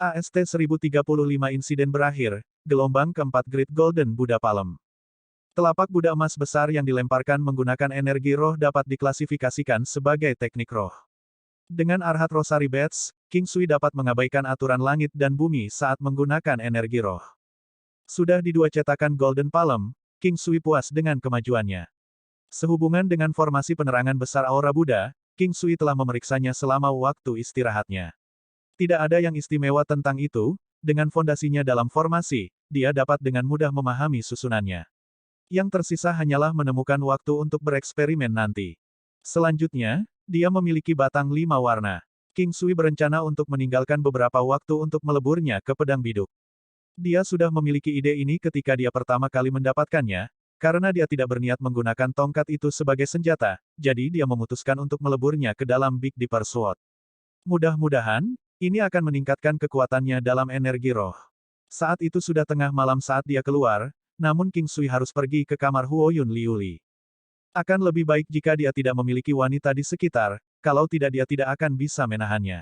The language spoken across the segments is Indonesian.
AST-1035 insiden berakhir, gelombang keempat Great Golden Buddha Palm. Telapak Buddha emas besar yang dilemparkan menggunakan energi roh dapat diklasifikasikan sebagai teknik roh. Dengan Arhat Rosary Bats, King Sui dapat mengabaikan aturan langit dan bumi saat menggunakan energi roh. Sudah di dua cetakan Golden Palm, King Sui puas dengan kemajuannya. Sehubungan dengan formasi penerangan besar aura Buddha, King Sui telah memeriksanya selama waktu istirahatnya. Tidak ada yang istimewa tentang itu, dengan fondasinya dalam formasi, dia dapat dengan mudah memahami susunannya. Yang tersisa hanyalah menemukan waktu untuk bereksperimen nanti. Selanjutnya, dia memiliki batang 5 warna. King Sui berencana untuk meninggalkan beberapa waktu untuk meleburnya ke pedang biduk. Dia sudah memiliki ide ini ketika dia pertama kali mendapatkannya, karena dia tidak berniat menggunakan tongkat itu sebagai senjata, jadi dia memutuskan untuk meleburnya ke dalam Big Dipper Sword. Mudah-mudahan, ini akan meningkatkan kekuatannya dalam energi roh. Saat itu sudah tengah malam saat dia keluar, namun King Sui harus pergi ke kamar Huoyun Liuli. Akan lebih baik jika dia tidak memiliki wanita di sekitar, kalau tidak dia tidak akan bisa menahannya.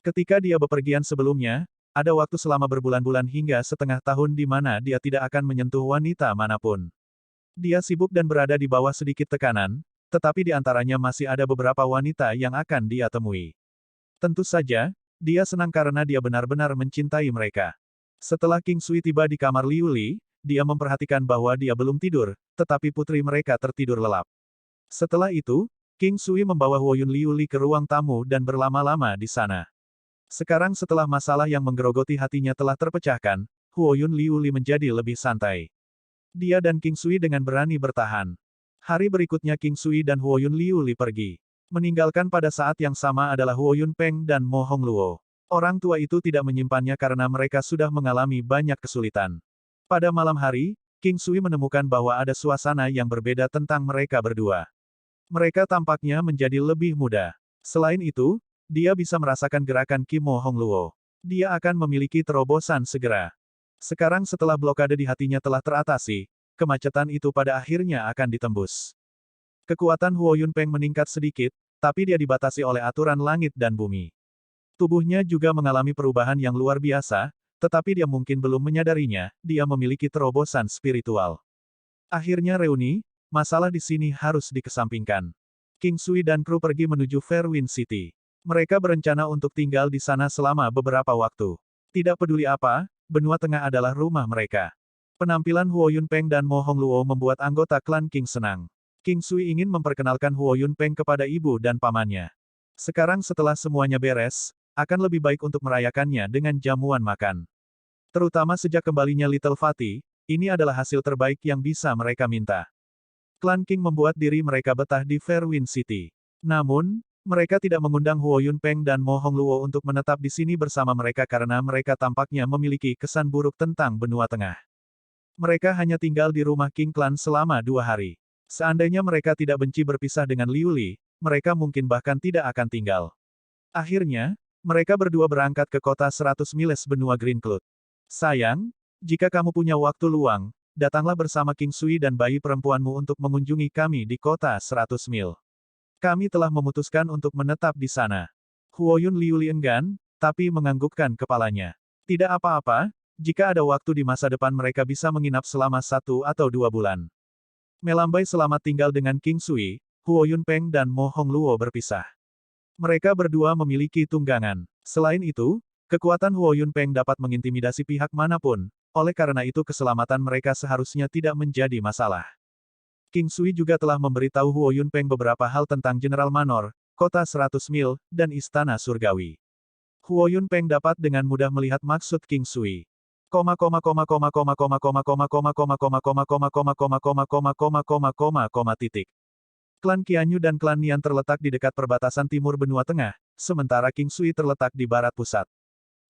Ketika dia bepergian sebelumnya, ada waktu selama berbulan-bulan hingga setengah tahun di mana dia tidak akan menyentuh wanita manapun. Dia sibuk dan berada di bawah sedikit tekanan, tetapi di antaranya masih ada beberapa wanita yang akan dia temui. Tentu saja, dia senang karena dia benar-benar mencintai mereka. Setelah King Sui tiba di kamar Liuli, dia memperhatikan bahwa dia belum tidur, tetapi putri mereka tertidur lelap. Setelah itu, King Sui membawa Huoyun Liuli ke ruang tamu dan berlama-lama di sana. Sekarang setelah masalah yang menggerogoti hatinya telah terpecahkan, Huoyun Liuli menjadi lebih santai. Dia dan King Sui dengan berani bertahan. Hari berikutnya King Sui dan Huoyun Liuli pergi. Meninggalkan pada saat yang sama adalah Huoyun Peng dan Mo Hongluo. Orang tua itu tidak menyimpannya karena mereka sudah mengalami banyak kesulitan. Pada malam hari, King Sui menemukan bahwa ada suasana yang berbeda tentang mereka berdua. Mereka tampaknya menjadi lebih muda. Selain itu, dia bisa merasakan gerakan Ki Mo Hongluo. Dia akan memiliki terobosan segera. Sekarang setelah blokade di hatinya telah teratasi, kemacetan itu pada akhirnya akan ditembus. Kekuatan Huoyun Peng meningkat sedikit, tapi dia dibatasi oleh aturan langit dan bumi. Tubuhnya juga mengalami perubahan yang luar biasa, tetapi dia mungkin belum menyadarinya, dia memiliki terobosan spiritual. Akhirnya reuni, masalah di sini harus dikesampingkan. King Sui dan kru pergi menuju Fairwind City. Mereka berencana untuk tinggal di sana selama beberapa waktu. Tidak peduli apa, benua tengah adalah rumah mereka. Penampilan Huoyun Peng dan Mo Hongluo membuat anggota klan King senang. King Sui ingin memperkenalkan Huoyun Peng kepada ibu dan pamannya. Sekarang setelah semuanya beres, akan lebih baik untuk merayakannya dengan jamuan makan. Terutama sejak kembalinya Little Fatty, ini adalah hasil terbaik yang bisa mereka minta. Klan King membuat diri mereka betah di Fairwind City. Namun, mereka tidak mengundang Huoyun Peng dan Mo Hongluo untuk menetap di sini bersama mereka karena mereka tampaknya memiliki kesan buruk tentang benua tengah. Mereka hanya tinggal di rumah King Clan selama 2 hari. Seandainya mereka tidak benci berpisah dengan Liuli, mereka mungkin bahkan tidak akan tinggal. Akhirnya, mereka berdua berangkat ke kota 100 miles benua Green Cloud. Sayang, jika kamu punya waktu luang, datanglah bersama King Sui dan bayi perempuanmu untuk mengunjungi kami di kota 100 mil. Kami telah memutuskan untuk menetap di sana. Huoyun Liuli enggan, tapi menganggukkan kepalanya. Tidak apa-apa, jika ada waktu di masa depan mereka bisa menginap selama 1 atau 2 bulan. Melambai selamat tinggal dengan King Sui, Huoyun Peng dan Mo Hongluo berpisah. Mereka berdua memiliki tunggangan. Selain itu, kekuatan Huoyun Peng dapat mengintimidasi pihak manapun, oleh karena itu keselamatan mereka seharusnya tidak menjadi masalah. King Sui juga telah memberitahu Huoyun Peng beberapa hal tentang General Manor, kota 100 mil, dan istana surgawi. Huoyun Peng dapat dengan mudah melihat maksud King Sui. Klan Qianyu dan klan Nian terletak di dekat perbatasan timur benua tengah, sementara King Sui terletak di barat pusat.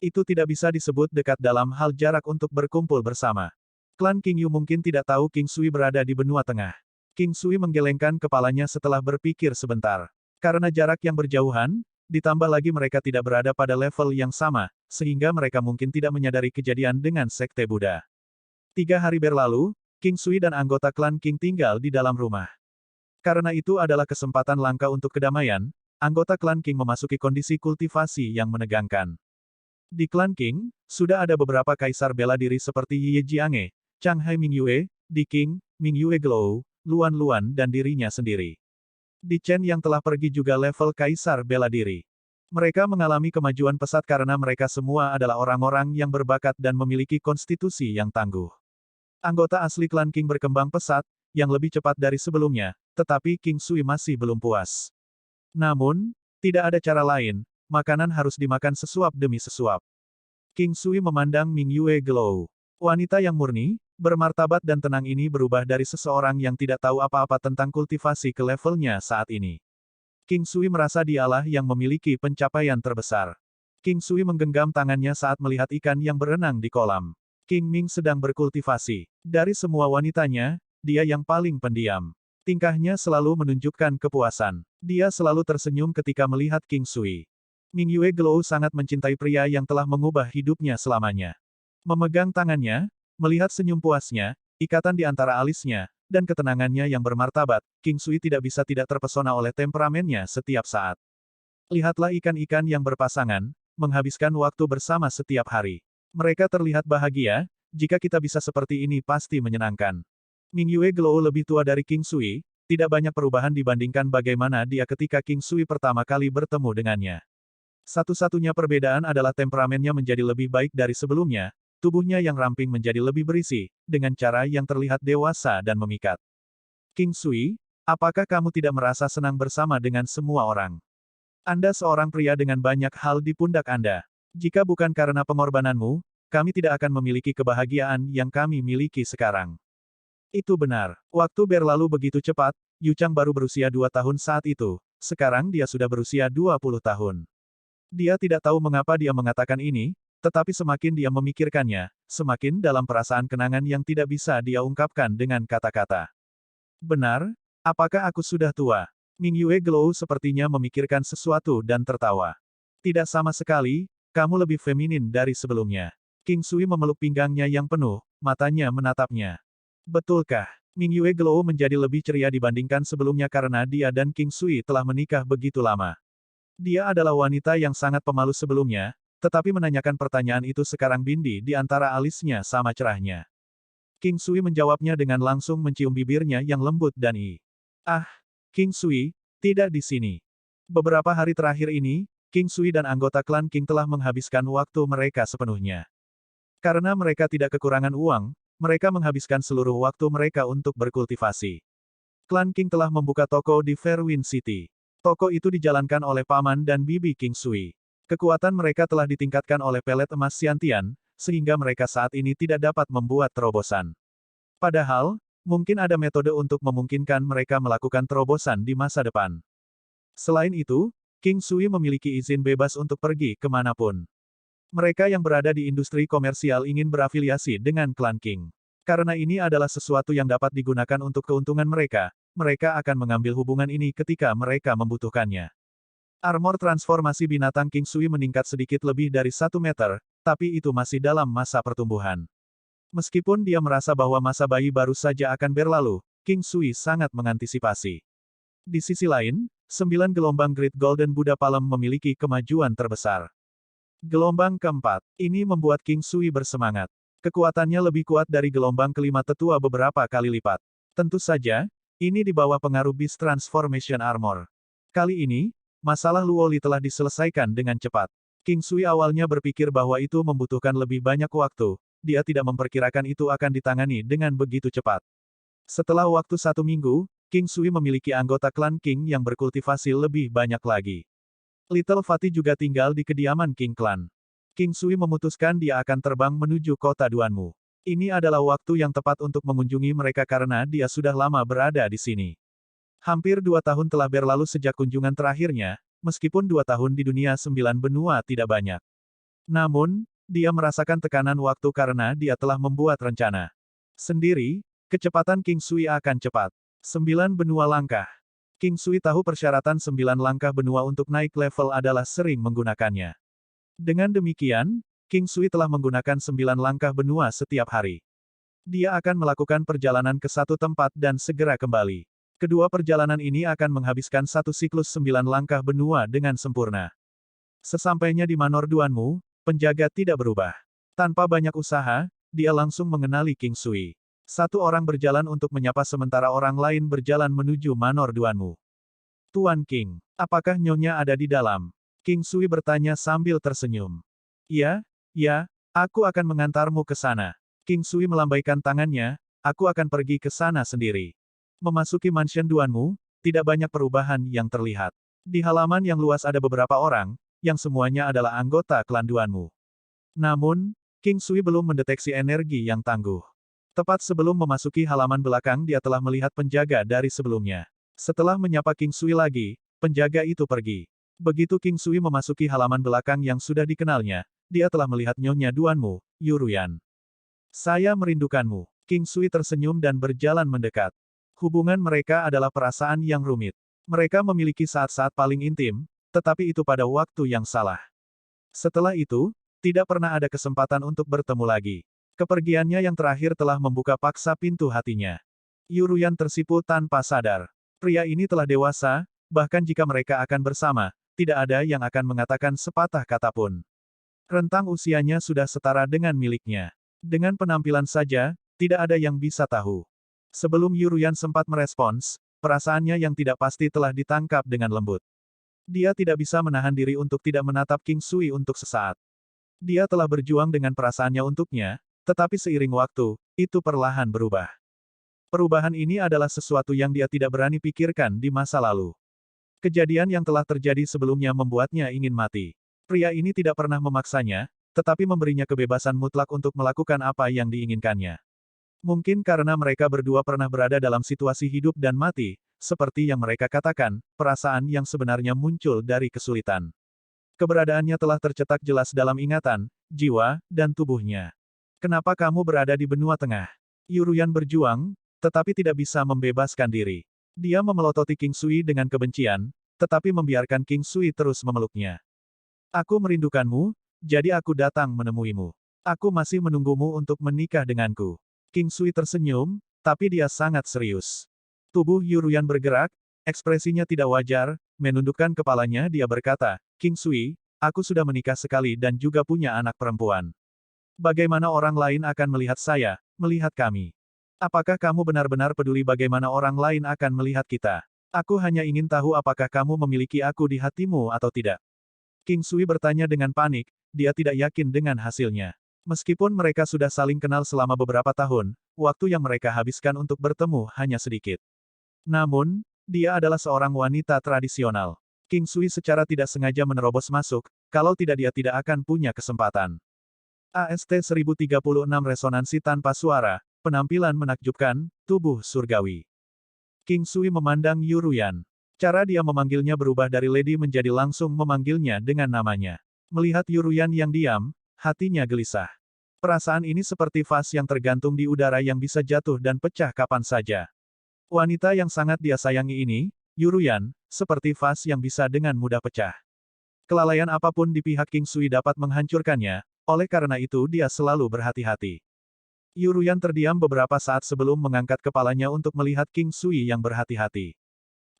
Itu tidak bisa disebut dekat dalam hal jarak untuk berkumpul bersama. Klan Qingyu mungkin tidak tahu King Sui berada di benua tengah. King Sui menggelengkan kepalanya setelah berpikir sebentar. Karena jarak yang berjauhan, ditambah lagi mereka tidak berada pada level yang sama, sehingga mereka mungkin tidak menyadari kejadian dengan Sekte Buddha. 3 hari berlalu, King Sui dan anggota klan King tinggal di dalam rumah. Karena itu adalah kesempatan langka untuk kedamaian, anggota klan King memasuki kondisi kultivasi yang menegangkan. Di klan Qing, sudah ada beberapa kaisar bela diri seperti Ye Jiange, Chang Hai Mingyue, Di Qing, Mingyue Glou, Luan Luan dan dirinya sendiri. Di Chen yang telah pergi juga level kaisar bela diri. Mereka mengalami kemajuan pesat karena mereka semua adalah orang-orang yang berbakat dan memiliki konstitusi yang tangguh. Anggota asli klan Qing berkembang pesat, yang lebih cepat dari sebelumnya, tetapi King Sui masih belum puas. Namun, tidak ada cara lain, makanan harus dimakan sesuap demi sesuap. King Sui memandang Mingyue Glou. Wanita yang murni, bermartabat dan tenang ini berubah dari seseorang yang tidak tahu apa-apa tentang kultivasi ke levelnya saat ini. King Sui merasa dialah yang memiliki pencapaian terbesar. King Sui menggenggam tangannya saat melihat ikan yang berenang di kolam. King Ming sedang berkultivasi. Dari semua wanitanya, dia yang paling pendiam. Tingkahnya selalu menunjukkan kepuasan. Dia selalu tersenyum ketika melihat King Sui. Mingyue Glou sangat mencintai pria yang telah mengubah hidupnya selamanya. Memegang tangannya, melihat senyum puasnya, ikatan di antara alisnya, dan ketenangannya yang bermartabat, King Sui tidak bisa tidak terpesona oleh temperamennya setiap saat. Lihatlah ikan-ikan yang berpasangan, menghabiskan waktu bersama setiap hari. Mereka terlihat bahagia, jika kita bisa seperti ini pasti menyenangkan. Mingyue Glou lebih tua dari King Sui, tidak banyak perubahan dibandingkan bagaimana dia ketika King Sui pertama kali bertemu dengannya. Satu-satunya perbedaan adalah temperamennya menjadi lebih baik dari sebelumnya, tubuhnya yang ramping menjadi lebih berisi, dengan cara yang terlihat dewasa dan memikat. King Sui, apakah kamu tidak merasa senang bersama dengan semua orang? Anda seorang pria dengan banyak hal di pundak Anda. Jika bukan karena pengorbananmu, kami tidak akan memiliki kebahagiaan yang kami miliki sekarang. Itu benar. Waktu berlalu begitu cepat, Yu Chang baru berusia 2 tahun saat itu, sekarang dia sudah berusia 20 tahun. Dia tidak tahu mengapa dia mengatakan ini, tetapi semakin dia memikirkannya, semakin dalam perasaan kenangan yang tidak bisa dia ungkapkan dengan kata-kata. Benar? Apakah aku sudah tua? Mingyue Glou sepertinya memikirkan sesuatu dan tertawa. Tidak sama sekali, kamu lebih feminin dari sebelumnya. King Sui memeluk pinggangnya yang penuh, matanya menatapnya. Betulkah? Mingyue Glou menjadi lebih ceria dibandingkan sebelumnya karena dia dan King Sui telah menikah begitu lama. Dia adalah wanita yang sangat pemalu sebelumnya, tetapi menanyakan pertanyaan itu sekarang bindi di antara alisnya sama cerahnya. King Sui menjawabnya dengan langsung mencium bibirnya yang lembut dan Ah, King Sui, tidak di sini. Beberapa hari terakhir ini, King Sui dan anggota klan Qing telah menghabiskan waktu mereka sepenuhnya. Karena mereka tidak kekurangan uang, mereka menghabiskan seluruh waktu mereka untuk berkultivasi. Klan Qing telah membuka toko di Fairwind City. Toko itu dijalankan oleh paman dan bibi King Sui. Kekuatan mereka telah ditingkatkan oleh pelet emas Xiantian, sehingga mereka saat ini tidak dapat membuat terobosan. Padahal, mungkin ada metode untuk memungkinkan mereka melakukan terobosan di masa depan. Selain itu, King Sui memiliki izin bebas untuk pergi kemanapun. Mereka yang berada di industri komersial ingin berafiliasi dengan klan Qing. Karena ini adalah sesuatu yang dapat digunakan untuk keuntungan mereka, mereka akan mengambil hubungan ini ketika mereka membutuhkannya. Armor transformasi binatang King Sui meningkat sedikit lebih dari 1 meter, tapi itu masih dalam masa pertumbuhan. Meskipun dia merasa bahwa masa bayi baru saja akan berlalu, King Sui sangat mengantisipasi. Di sisi lain, 9 gelombang Great Golden Buddha Palem memiliki kemajuan terbesar. Gelombang keempat, ini membuat King Sui bersemangat. Kekuatannya lebih kuat dari gelombang kelima tetua beberapa kali lipat. Tentu saja, ini di bawah pengaruh Beast Transformation Armor. Kali ini, masalah Luoli telah diselesaikan dengan cepat. King Sui awalnya berpikir bahwa itu membutuhkan lebih banyak waktu, dia tidak memperkirakan itu akan ditangani dengan begitu cepat. Setelah waktu 1 minggu, King Sui memiliki anggota klan Qing yang berkultivasi lebih banyak lagi. Little Fatty juga tinggal di kediaman Qing Clan. King Sui memutuskan dia akan terbang menuju kota Duanmu. Ini adalah waktu yang tepat untuk mengunjungi mereka karena dia sudah lama berada di sini. Hampir 2 tahun telah berlalu sejak kunjungan terakhirnya, meskipun 2 tahun di dunia 9 benua tidak banyak. Namun, dia merasakan tekanan waktu karena dia telah membuat rencana sendiri, kecepatan King Sui akan cepat. 9 benua langkah. King Sui tahu persyaratan 9 langkah benua untuk naik level adalah sering menggunakannya. Dengan demikian, King Sui telah menggunakan 9 langkah benua setiap hari. Dia akan melakukan perjalanan ke satu tempat dan segera kembali. Kedua perjalanan ini akan menghabiskan satu siklus 9 langkah benua dengan sempurna. Sesampainya di Manor Duanmu, penjaga tidak berubah. Tanpa banyak usaha, dia langsung mengenali King Sui. Satu orang berjalan untuk menyapa sementara orang lain berjalan menuju Manor Duanmu. Tuan King, apakah Nyonya ada di dalam? King Sui bertanya sambil tersenyum. Ya, ya, aku akan mengantarmu ke sana. King Sui melambaikan tangannya, aku akan pergi ke sana sendiri. Memasuki mansion Duanmu, tidak banyak perubahan yang terlihat. Di halaman yang luas ada beberapa orang, yang semuanya adalah anggota klan Duanmu. Namun, King Sui belum mendeteksi energi yang tangguh. Tepat sebelum memasuki halaman belakang dia telah melihat penjaga dari sebelumnya. Setelah menyapa King Sui lagi, penjaga itu pergi. Begitu King Sui memasuki halaman belakang yang sudah dikenalnya, dia telah melihat Nyonya Duanmu, Yuruyan. Saya merindukanmu. King Sui tersenyum dan berjalan mendekat. Hubungan mereka adalah perasaan yang rumit. Mereka memiliki saat-saat paling intim, tetapi itu pada waktu yang salah. Setelah itu, tidak pernah ada kesempatan untuk bertemu lagi. Kepergiannya yang terakhir telah membuka paksa pintu hatinya. Yuruyan tersipu tanpa sadar. Pria ini telah dewasa, bahkan jika mereka akan bersama, tidak ada yang akan mengatakan sepatah kata pun. Rentang usianya sudah setara dengan miliknya. Dengan penampilan saja, tidak ada yang bisa tahu. Sebelum Yuruyan sempat merespons, perasaannya yang tidak pasti telah ditangkap dengan lembut. Dia tidak bisa menahan diri untuk tidak menatap King Sui untuk sesaat. Dia telah berjuang dengan perasaannya untuknya, tetapi seiring waktu, itu perlahan berubah. Perubahan ini adalah sesuatu yang dia tidak berani pikirkan di masa lalu. Kejadian yang telah terjadi sebelumnya membuatnya ingin mati. Pria ini tidak pernah memaksanya, tetapi memberinya kebebasan mutlak untuk melakukan apa yang diinginkannya. Mungkin karena mereka berdua pernah berada dalam situasi hidup dan mati, seperti yang mereka katakan, perasaan yang sebenarnya muncul dari kesulitan. Keberadaannya telah tercetak jelas dalam ingatan, jiwa, dan tubuhnya. Kenapa kamu berada di benua tengah? Yuruyan berjuang, tetapi tidak bisa membebaskan diri. Dia memelototi King Sui dengan kebencian, tetapi membiarkan King Sui terus memeluknya. Aku merindukanmu, jadi aku datang menemuimu. Aku masih menunggumu untuk menikah denganku. King Sui tersenyum, tapi dia sangat serius. Tubuh Yuruyan bergerak, ekspresinya tidak wajar, menundukkan kepalanya dia berkata, King Sui, aku sudah menikah sekali dan juga punya anak perempuan. Bagaimana orang lain akan melihat saya, melihat kami? Apakah kamu benar-benar peduli bagaimana orang lain akan melihat kita? Aku hanya ingin tahu apakah kamu memiliki aku di hatimu atau tidak. King Sui bertanya dengan panik, dia tidak yakin dengan hasilnya. Meskipun mereka sudah saling kenal selama beberapa tahun, waktu yang mereka habiskan untuk bertemu hanya sedikit. Namun, dia adalah seorang wanita tradisional. King Sui secara tidak sengaja menerobos masuk, kalau tidak dia tidak akan punya kesempatan. AST-1036 resonansi tanpa suara, penampilan menakjubkan, tubuh surgawi. King Sui memandang Yuruyan. Cara dia memanggilnya berubah dari Lady menjadi langsung memanggilnya dengan namanya. Melihat Yuruyan yang diam, hatinya gelisah. Perasaan ini seperti vas yang tergantung di udara yang bisa jatuh dan pecah kapan saja. Wanita yang sangat dia sayangi ini, Yuruyan, seperti vas yang bisa dengan mudah pecah. Kelalaian apapun di pihak King Sui dapat menghancurkannya, oleh karena itu dia selalu berhati-hati. Yuruyan terdiam beberapa saat sebelum mengangkat kepalanya untuk melihat King Sui yang berhati-hati.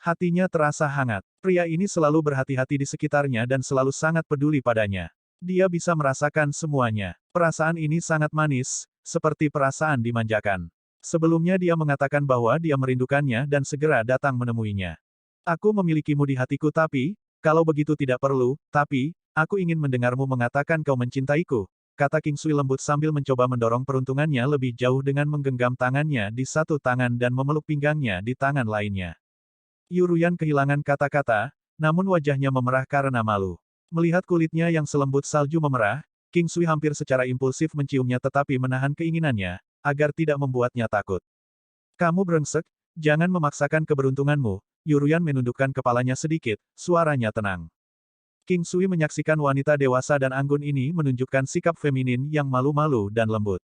Hatinya terasa hangat. Pria ini selalu berhati-hati di sekitarnya dan selalu sangat peduli padanya. Dia bisa merasakan semuanya. Perasaan ini sangat manis, seperti perasaan dimanjakan. Sebelumnya dia mengatakan bahwa dia merindukannya dan segera datang menemuinya. Aku memilikimu di hatiku tapi, kalau begitu tidak perlu, tapi, aku ingin mendengarmu mengatakan kau mencintaiku, kata King Sui lembut sambil mencoba mendorong peruntungannya lebih jauh dengan menggenggam tangannya di satu tangan dan memeluk pinggangnya di tangan lainnya. Yuruyan kehilangan kata-kata, namun wajahnya memerah karena malu. Melihat kulitnya yang selembut salju memerah, King Sui hampir secara impulsif menciumnya tetapi menahan keinginannya, agar tidak membuatnya takut. Kamu brengsek, jangan memaksakan keberuntunganmu, Yuruyan menundukkan kepalanya sedikit, suaranya tenang. King Sui menyaksikan wanita dewasa dan anggun ini menunjukkan sikap feminin yang malu-malu dan lembut.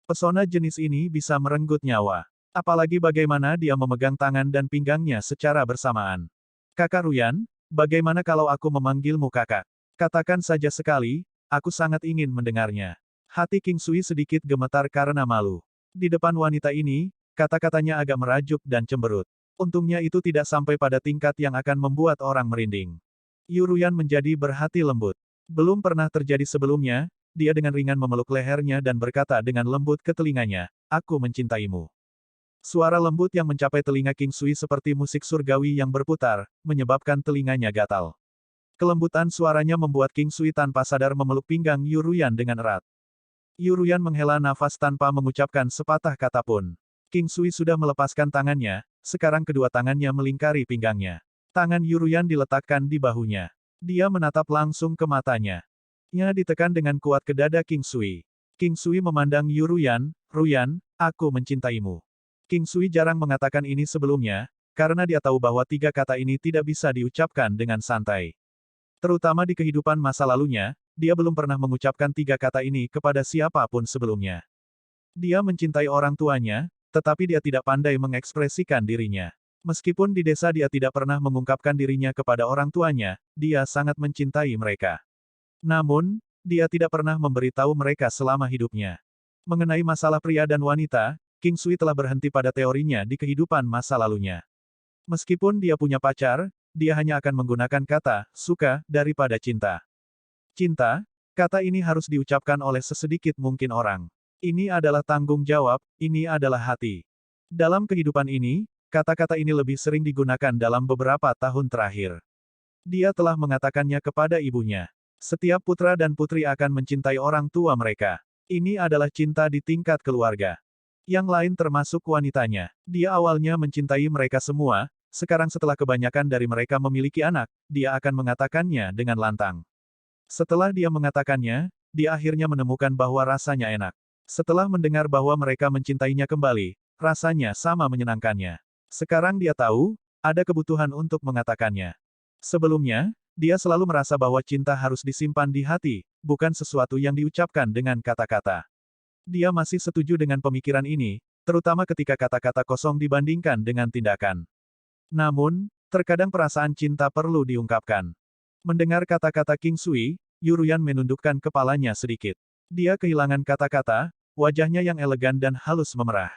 Pesona jenis ini bisa merenggut nyawa. Apalagi bagaimana dia memegang tangan dan pinggangnya secara bersamaan. Kakak Ruyan, bagaimana kalau aku memanggilmu kakak? Katakan saja sekali, aku sangat ingin mendengarnya. Hati King Sui sedikit gemetar karena malu. Di depan wanita ini, kata-katanya agak merajuk dan cemberut. Untungnya itu tidak sampai pada tingkat yang akan membuat orang merinding. Yuruyan menjadi berhati lembut. Belum pernah terjadi sebelumnya, dia dengan ringan memeluk lehernya dan berkata dengan lembut ke telinganya, "Aku mencintaimu." Suara lembut yang mencapai telinga King Sui seperti musik surgawi yang berputar, menyebabkan telinganya gatal. Kelembutan suaranya membuat King Sui tanpa sadar memeluk pinggang Yu Ruyan dengan erat. Yu Ruyan menghela nafas tanpa mengucapkan sepatah kata pun. King Sui sudah melepaskan tangannya, sekarang kedua tangannya melingkari pinggangnya. Tangan Yu Ruyan diletakkan di bahunya. Dia menatap langsung ke matanya. Nya ditekan dengan kuat ke dada King Sui. King Sui memandang Yu Ruyan, "Ruyan, aku mencintaimu." King Sui jarang mengatakan ini sebelumnya, karena dia tahu bahwa tiga kata ini tidak bisa diucapkan dengan santai. Terutama di kehidupan masa lalunya, dia belum pernah mengucapkan tiga kata ini kepada siapapun sebelumnya. Dia mencintai orang tuanya, tetapi dia tidak pandai mengekspresikan dirinya. Meskipun di desa dia tidak pernah mengungkapkan dirinya kepada orang tuanya, dia sangat mencintai mereka. Namun, dia tidak pernah memberitahu mereka selama hidupnya. Mengenai masalah pria dan wanita, King Sui telah berhenti pada teorinya di kehidupan masa lalunya. Meskipun dia punya pacar, dia hanya akan menggunakan kata "suka" daripada cinta. Cinta, kata ini harus diucapkan oleh sesedikit mungkin orang. Ini adalah tanggung jawab, ini adalah hati. Dalam kehidupan ini, kata-kata ini lebih sering digunakan dalam beberapa tahun terakhir. Dia telah mengatakannya kepada ibunya. Setiap putra dan putri akan mencintai orang tua mereka. Ini adalah cinta di tingkat keluarga. Yang lain termasuk wanitanya. Dia awalnya mencintai mereka semua, sekarang setelah kebanyakan dari mereka memiliki anak, dia akan mengatakannya dengan lantang. Setelah dia mengatakannya, dia akhirnya menemukan bahwa rasanya enak. Setelah mendengar bahwa mereka mencintainya kembali, rasanya sama menyenangkannya. Sekarang dia tahu, ada kebutuhan untuk mengatakannya. Sebelumnya, dia selalu merasa bahwa cinta harus disimpan di hati, bukan sesuatu yang diucapkan dengan kata-kata. Dia masih setuju dengan pemikiran ini, terutama ketika kata-kata kosong dibandingkan dengan tindakan. Namun, terkadang perasaan cinta perlu diungkapkan. Mendengar kata-kata King Sui, Yu Ruyan menundukkan kepalanya sedikit. Dia kehilangan kata-kata, wajahnya yang elegan dan halus memerah.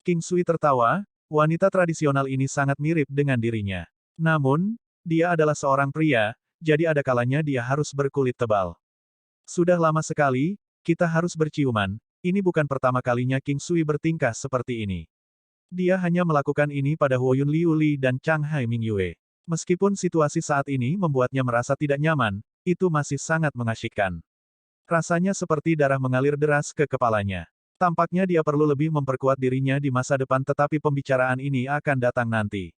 King Sui tertawa, wanita tradisional ini sangat mirip dengan dirinya. Namun, dia adalah seorang pria, jadi ada kalanya dia harus berkulit tebal. Sudah lama sekali, kita harus berciuman, ini bukan pertama kalinya King Sui bertingkah seperti ini. Dia hanya melakukan ini pada Huoyun Liu Li dan Chang Hai Mingyue. Meskipun situasi saat ini membuatnya merasa tidak nyaman, itu masih sangat mengasyikkan. Rasanya seperti darah mengalir deras ke kepalanya. Tampaknya dia perlu lebih memperkuat dirinya di masa depan tetapi pembicaraan ini akan datang nanti.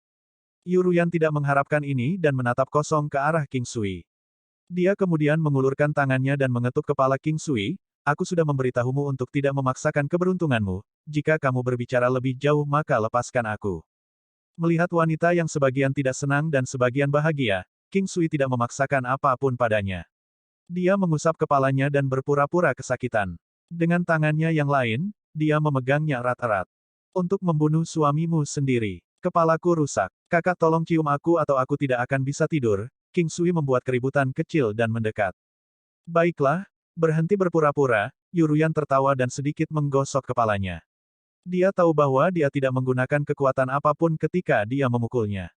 Yu Ruyan tidak mengharapkan ini dan menatap kosong ke arah King Sui. Dia kemudian mengulurkan tangannya dan mengetuk kepala King Sui, "Aku sudah memberitahumu untuk tidak memaksakan keberuntunganmu, jika kamu berbicara lebih jauh maka lepaskan aku." Melihat wanita yang sebagian tidak senang dan sebagian bahagia, King Sui tidak memaksakan apapun padanya. Dia mengusap kepalanya dan berpura-pura kesakitan. Dengan tangannya yang lain, dia memegangnya erat-erat. "Untuk membunuh suamimu sendiri. Kepalaku rusak. Kakak tolong cium aku atau aku tidak akan bisa tidur." King Sui membuat keributan kecil dan mendekat. "Baiklah, berhenti berpura-pura." Yu Ruyan tertawa dan sedikit menggosok kepalanya. Dia tahu bahwa dia tidak menggunakan kekuatan apapun ketika dia memukulnya.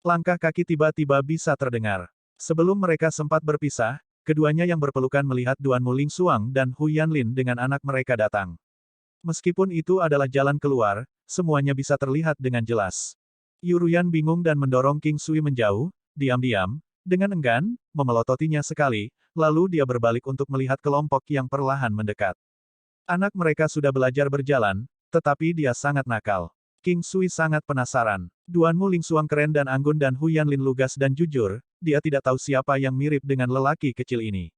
Langkah kaki tiba-tiba bisa terdengar. Sebelum mereka sempat berpisah, keduanya yang berpelukan melihat Duan Mu Ling Xuang dan Hu Yanlin dengan anak mereka datang. Meskipun itu adalah jalan keluar, semuanya bisa terlihat dengan jelas. Yu Ruyan bingung dan mendorong King Sui menjauh, diam-diam, dengan enggan, memelototinya sekali, lalu dia berbalik untuk melihat kelompok yang perlahan mendekat. Anak mereka sudah belajar berjalan, tetapi dia sangat nakal. King Sui sangat penasaran. Duan Mu Ling Xuang keren dan anggun dan Hu Yanlin lugas dan jujur, dia tidak tahu siapa yang mirip dengan lelaki kecil ini.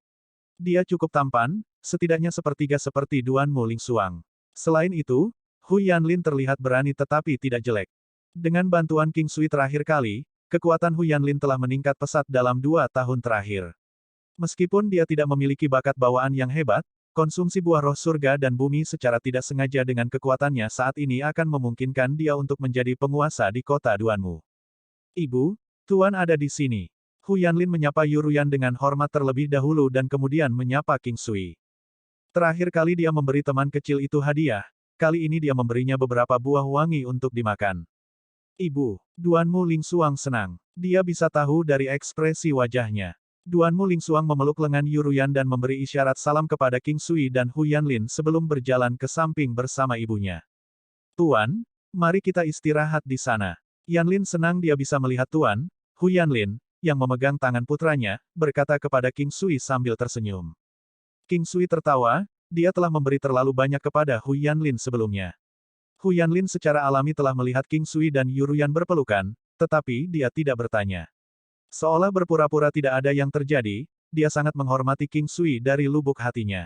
Dia cukup tampan, setidaknya sepertiga seperti Duan Mu Ling Xuang. Selain itu, Hu Yanlin terlihat berani tetapi tidak jelek. Dengan bantuan King Sui terakhir kali, kekuatan Hu Yanlin telah meningkat pesat dalam 2 tahun terakhir. Meskipun dia tidak memiliki bakat bawaan yang hebat, konsumsi buah roh surga dan bumi secara tidak sengaja dengan kekuatannya saat ini akan memungkinkan dia untuk menjadi penguasa di kota Duanmu. "Ibu, Tuan ada di sini." Hu Yanlin menyapa Yu Ruyan dengan hormat terlebih dahulu dan kemudian menyapa King Sui. Terakhir kali dia memberi teman kecil itu hadiah, kali ini dia memberinya beberapa buah wangi untuk dimakan. "Ibu." Duan Mu Ling Xuang senang. Dia bisa tahu dari ekspresi wajahnya. Duanmu Lingsuang memeluk lengan Yuruyan dan memberi isyarat salam kepada King Sui dan Hu Yanlin sebelum berjalan ke samping bersama ibunya. Tuan, mari kita istirahat di sana. Yanlin senang dia bisa melihat Tuan, Hu Yanlin, yang memegang tangan putranya, berkata kepada King Sui sambil tersenyum. King Sui tertawa, dia telah memberi terlalu banyak kepada Hu Yanlin sebelumnya. Hu Yanlin secara alami telah melihat King Sui dan Yuruyan berpelukan, tetapi dia tidak bertanya. Seolah berpura-pura tidak ada yang terjadi, dia sangat menghormati King Sui dari lubuk hatinya.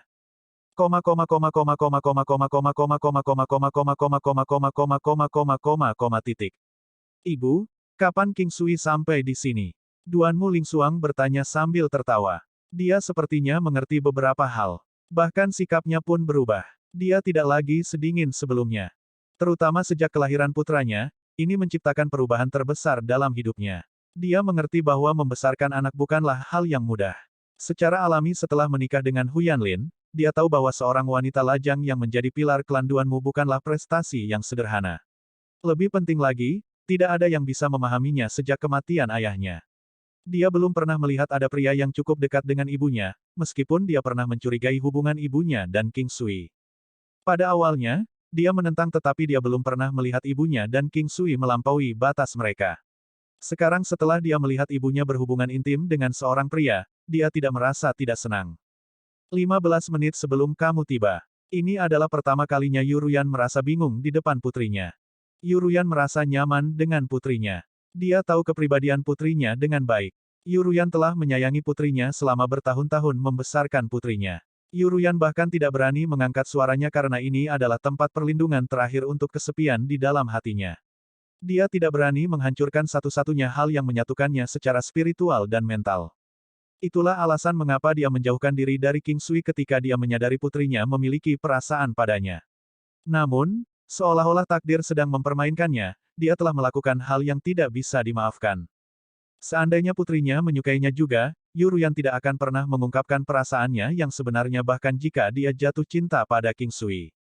Ibu, kapan King Sui sampai di sini? Duanmu Lingsuang bertanya sambil tertawa. Dia sepertinya mengerti beberapa hal. Bahkan sikapnya pun berubah. Dia tidak lagi sedingin sebelumnya. Terutama sejak kelahiran putranya, ini menciptakan perubahan terbesar dalam hidupnya. Dia mengerti bahwa membesarkan anak bukanlah hal yang mudah. Secara alami setelah menikah dengan Hu Yanlin, dia tahu bahwa seorang wanita lajang yang menjadi pilar klan Duanmu bukanlah prestasi yang sederhana. Lebih penting lagi, tidak ada yang bisa memahaminya sejak kematian ayahnya. Dia belum pernah melihat ada pria yang cukup dekat dengan ibunya, meskipun dia pernah mencurigai hubungan ibunya dan King Sui. Pada awalnya, dia menentang tetapi dia belum pernah melihat ibunya dan King Sui melampaui batas mereka. Sekarang setelah dia melihat ibunya berhubungan intim dengan seorang pria, dia tidak merasa tidak senang. 15 menit sebelum kamu tiba. Ini adalah pertama kalinya Yuruyan merasa bingung di depan putrinya. Yuruyan merasa nyaman dengan putrinya. Dia tahu kepribadian putrinya dengan baik. Yuruyan telah menyayangi putrinya selama bertahun-tahun membesarkan putrinya. Yuruyan bahkan tidak berani mengangkat suaranya karena ini adalah tempat perlindungan terakhir untuk kesepian di dalam hatinya. Dia tidak berani menghancurkan satu-satunya hal yang menyatukannya secara spiritual dan mental. Itulah alasan mengapa dia menjauhkan diri dari King Sui ketika dia menyadari putrinya memiliki perasaan padanya. Namun, seolah-olah takdir sedang mempermainkannya, dia telah melakukan hal yang tidak bisa dimaafkan. Seandainya putrinya menyukainya juga, Yuruyan tidak akan pernah mengungkapkan perasaannya yang sebenarnya bahkan jika dia jatuh cinta pada King Sui.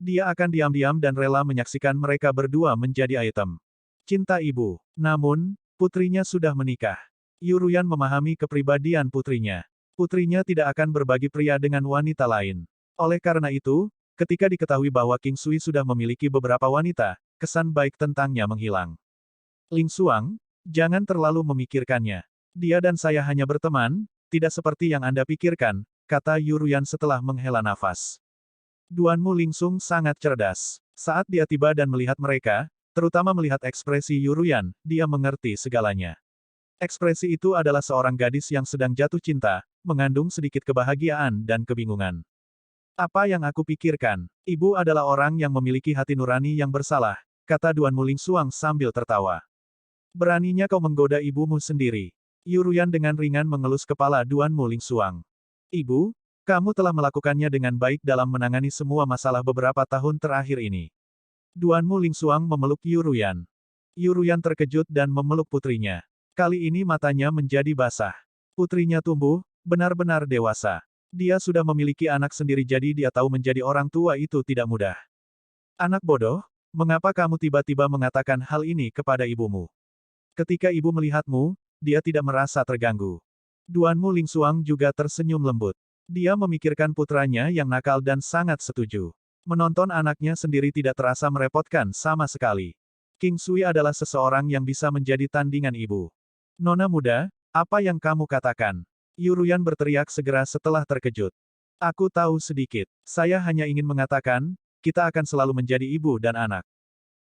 Dia akan diam-diam dan rela menyaksikan mereka berdua menjadi item cinta ibu. Namun, putrinya sudah menikah. Yuruyan memahami kepribadian putrinya. Putrinya tidak akan berbagi pria dengan wanita lain. Oleh karena itu, ketika diketahui bahwa King Sui sudah memiliki beberapa wanita, kesan baik tentangnya menghilang. Lingsuang, jangan terlalu memikirkannya. Dia dan saya hanya berteman, tidak seperti yang Anda pikirkan, kata Yuruyan setelah menghela nafas. Duanmu Lingsung sangat cerdas. Saat dia tiba dan melihat mereka, terutama melihat ekspresi Yuruyan, dia mengerti segalanya. Ekspresi itu adalah seorang gadis yang sedang jatuh cinta, mengandung sedikit kebahagiaan dan kebingungan. Apa yang aku pikirkan? Ibu adalah orang yang memiliki hati nurani yang bersalah, kata Duanmu Lingsuang sambil tertawa. Beraninya kau menggoda ibumu sendiri. Yuruyan dengan ringan mengelus kepala Duanmu Lingsuang. Ibu, kamu telah melakukannya dengan baik dalam menangani semua masalah beberapa tahun terakhir ini. Duanmu Lingsuang memeluk Yuruyan. Yuruyan terkejut dan memeluk putrinya. Kali ini matanya menjadi basah. Putrinya tumbuh, benar-benar dewasa. Dia sudah memiliki anak sendiri jadi dia tahu menjadi orang tua itu tidak mudah. Anak bodoh, mengapa kamu tiba-tiba mengatakan hal ini kepada ibumu? Ketika ibu melihatmu, dia tidak merasa terganggu. Duanmu Lingsuang juga tersenyum lembut. Dia memikirkan putranya yang nakal dan sangat setuju. Menonton anaknya sendiri tidak terasa merepotkan sama sekali. King Sui adalah seseorang yang bisa menjadi tandingan ibu. Nona muda, apa yang kamu katakan? Yuruyan berteriak segera setelah terkejut. Aku tahu sedikit. Saya hanya ingin mengatakan, kita akan selalu menjadi ibu dan anak.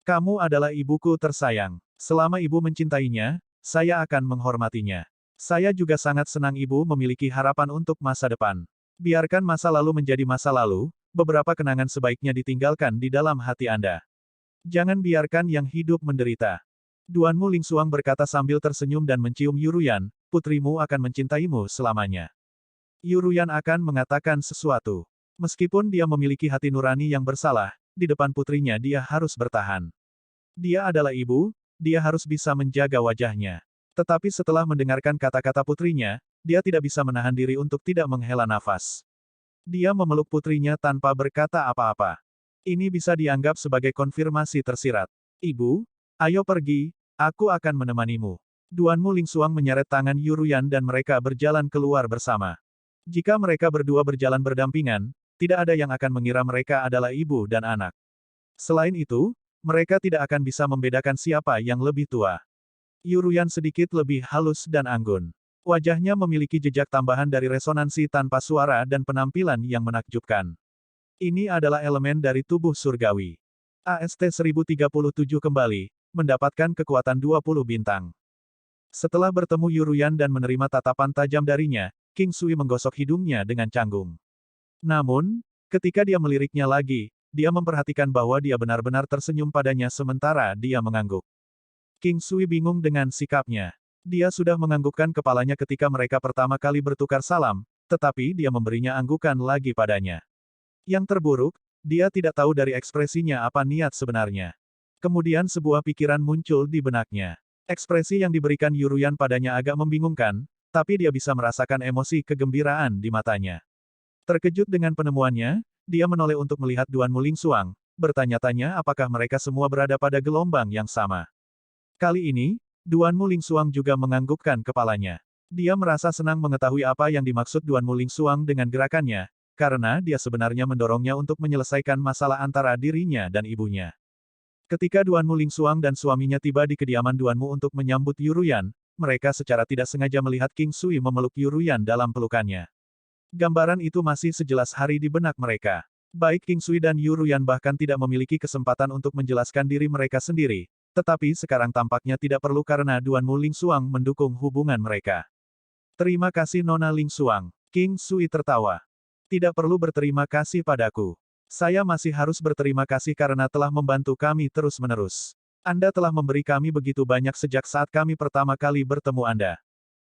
Kamu adalah ibuku tersayang. Selama ibu mencintainya, saya akan menghormatinya. Saya juga sangat senang ibu memiliki harapan untuk masa depan. Biarkan masa lalu menjadi masa lalu, beberapa kenangan sebaiknya ditinggalkan di dalam hati Anda. Jangan biarkan yang hidup menderita. Duanmu Lingsuang berkata sambil tersenyum dan mencium Yuruyan, putrimu akan mencintaimu selamanya. Yuruyan akan mengatakan sesuatu. Meskipun dia memiliki hati nurani yang bersalah, di depan putrinya dia harus bertahan. Dia adalah ibu, dia harus bisa menjaga wajahnya. Tetapi setelah mendengarkan kata-kata putrinya, dia tidak bisa menahan diri untuk tidak menghela nafas. Dia memeluk putrinya tanpa berkata apa-apa. Ini bisa dianggap sebagai konfirmasi tersirat. Ibu, ayo pergi, aku akan menemanimu. Duan Mu Lingsuang menyeret tangan Yuruyan dan mereka berjalan keluar bersama. Jika mereka berdua berjalan berdampingan, tidak ada yang akan mengira mereka adalah ibu dan anak. Selain itu, mereka tidak akan bisa membedakan siapa yang lebih tua. Yuruyan sedikit lebih halus dan anggun. Wajahnya memiliki jejak tambahan dari resonansi tanpa suara dan penampilan yang menakjubkan. Ini adalah elemen dari tubuh surgawi. AST 1037 kembali, mendapatkan kekuatan 20 bintang. Setelah bertemu Yuruyan dan menerima tatapan tajam darinya, King Sui menggosok hidungnya dengan canggung. Namun, ketika dia meliriknya lagi, dia memperhatikan bahwa dia benar-benar tersenyum padanya sementara dia mengangguk. King Sui bingung dengan sikapnya. Dia sudah menganggukkan kepalanya ketika mereka pertama kali bertukar salam, tetapi dia memberinya anggukan lagi padanya. Yang terburuk, dia tidak tahu dari ekspresinya apa niat sebenarnya. Kemudian sebuah pikiran muncul di benaknya. Ekspresi yang diberikan Yuruyan padanya agak membingungkan, tapi dia bisa merasakan emosi kegembiraan di matanya. Terkejut dengan penemuannya, dia menoleh untuk melihat Duan Mu Lingsuang, bertanya-tanya apakah mereka semua berada pada gelombang yang sama. Kali ini, Duan Mu Lingsuang juga menganggukkan kepalanya. Dia merasa senang mengetahui apa yang dimaksud Duan Mu Lingsuang dengan gerakannya, karena dia sebenarnya mendorongnya untuk menyelesaikan masalah antara dirinya dan ibunya. Ketika Duan Mu Lingsuang dan suaminya tiba di kediaman Duan Mu untuk menyambut Yuruyan, mereka secara tidak sengaja melihat King Sui memeluk Yuruyan dalam pelukannya. Gambaran itu masih sejelas hari di benak mereka. Baik King Sui dan Yuruyan bahkan tidak memiliki kesempatan untuk menjelaskan diri mereka sendiri, tetapi sekarang tampaknya tidak perlu karena Duan Mu Lingsuang mendukung hubungan mereka. Terima kasih Nona Lingsuang. King Sui tertawa. Tidak perlu berterima kasih padaku. Saya masih harus berterima kasih karena telah membantu kami terus-menerus. Anda telah memberi kami begitu banyak sejak saat kami pertama kali bertemu Anda.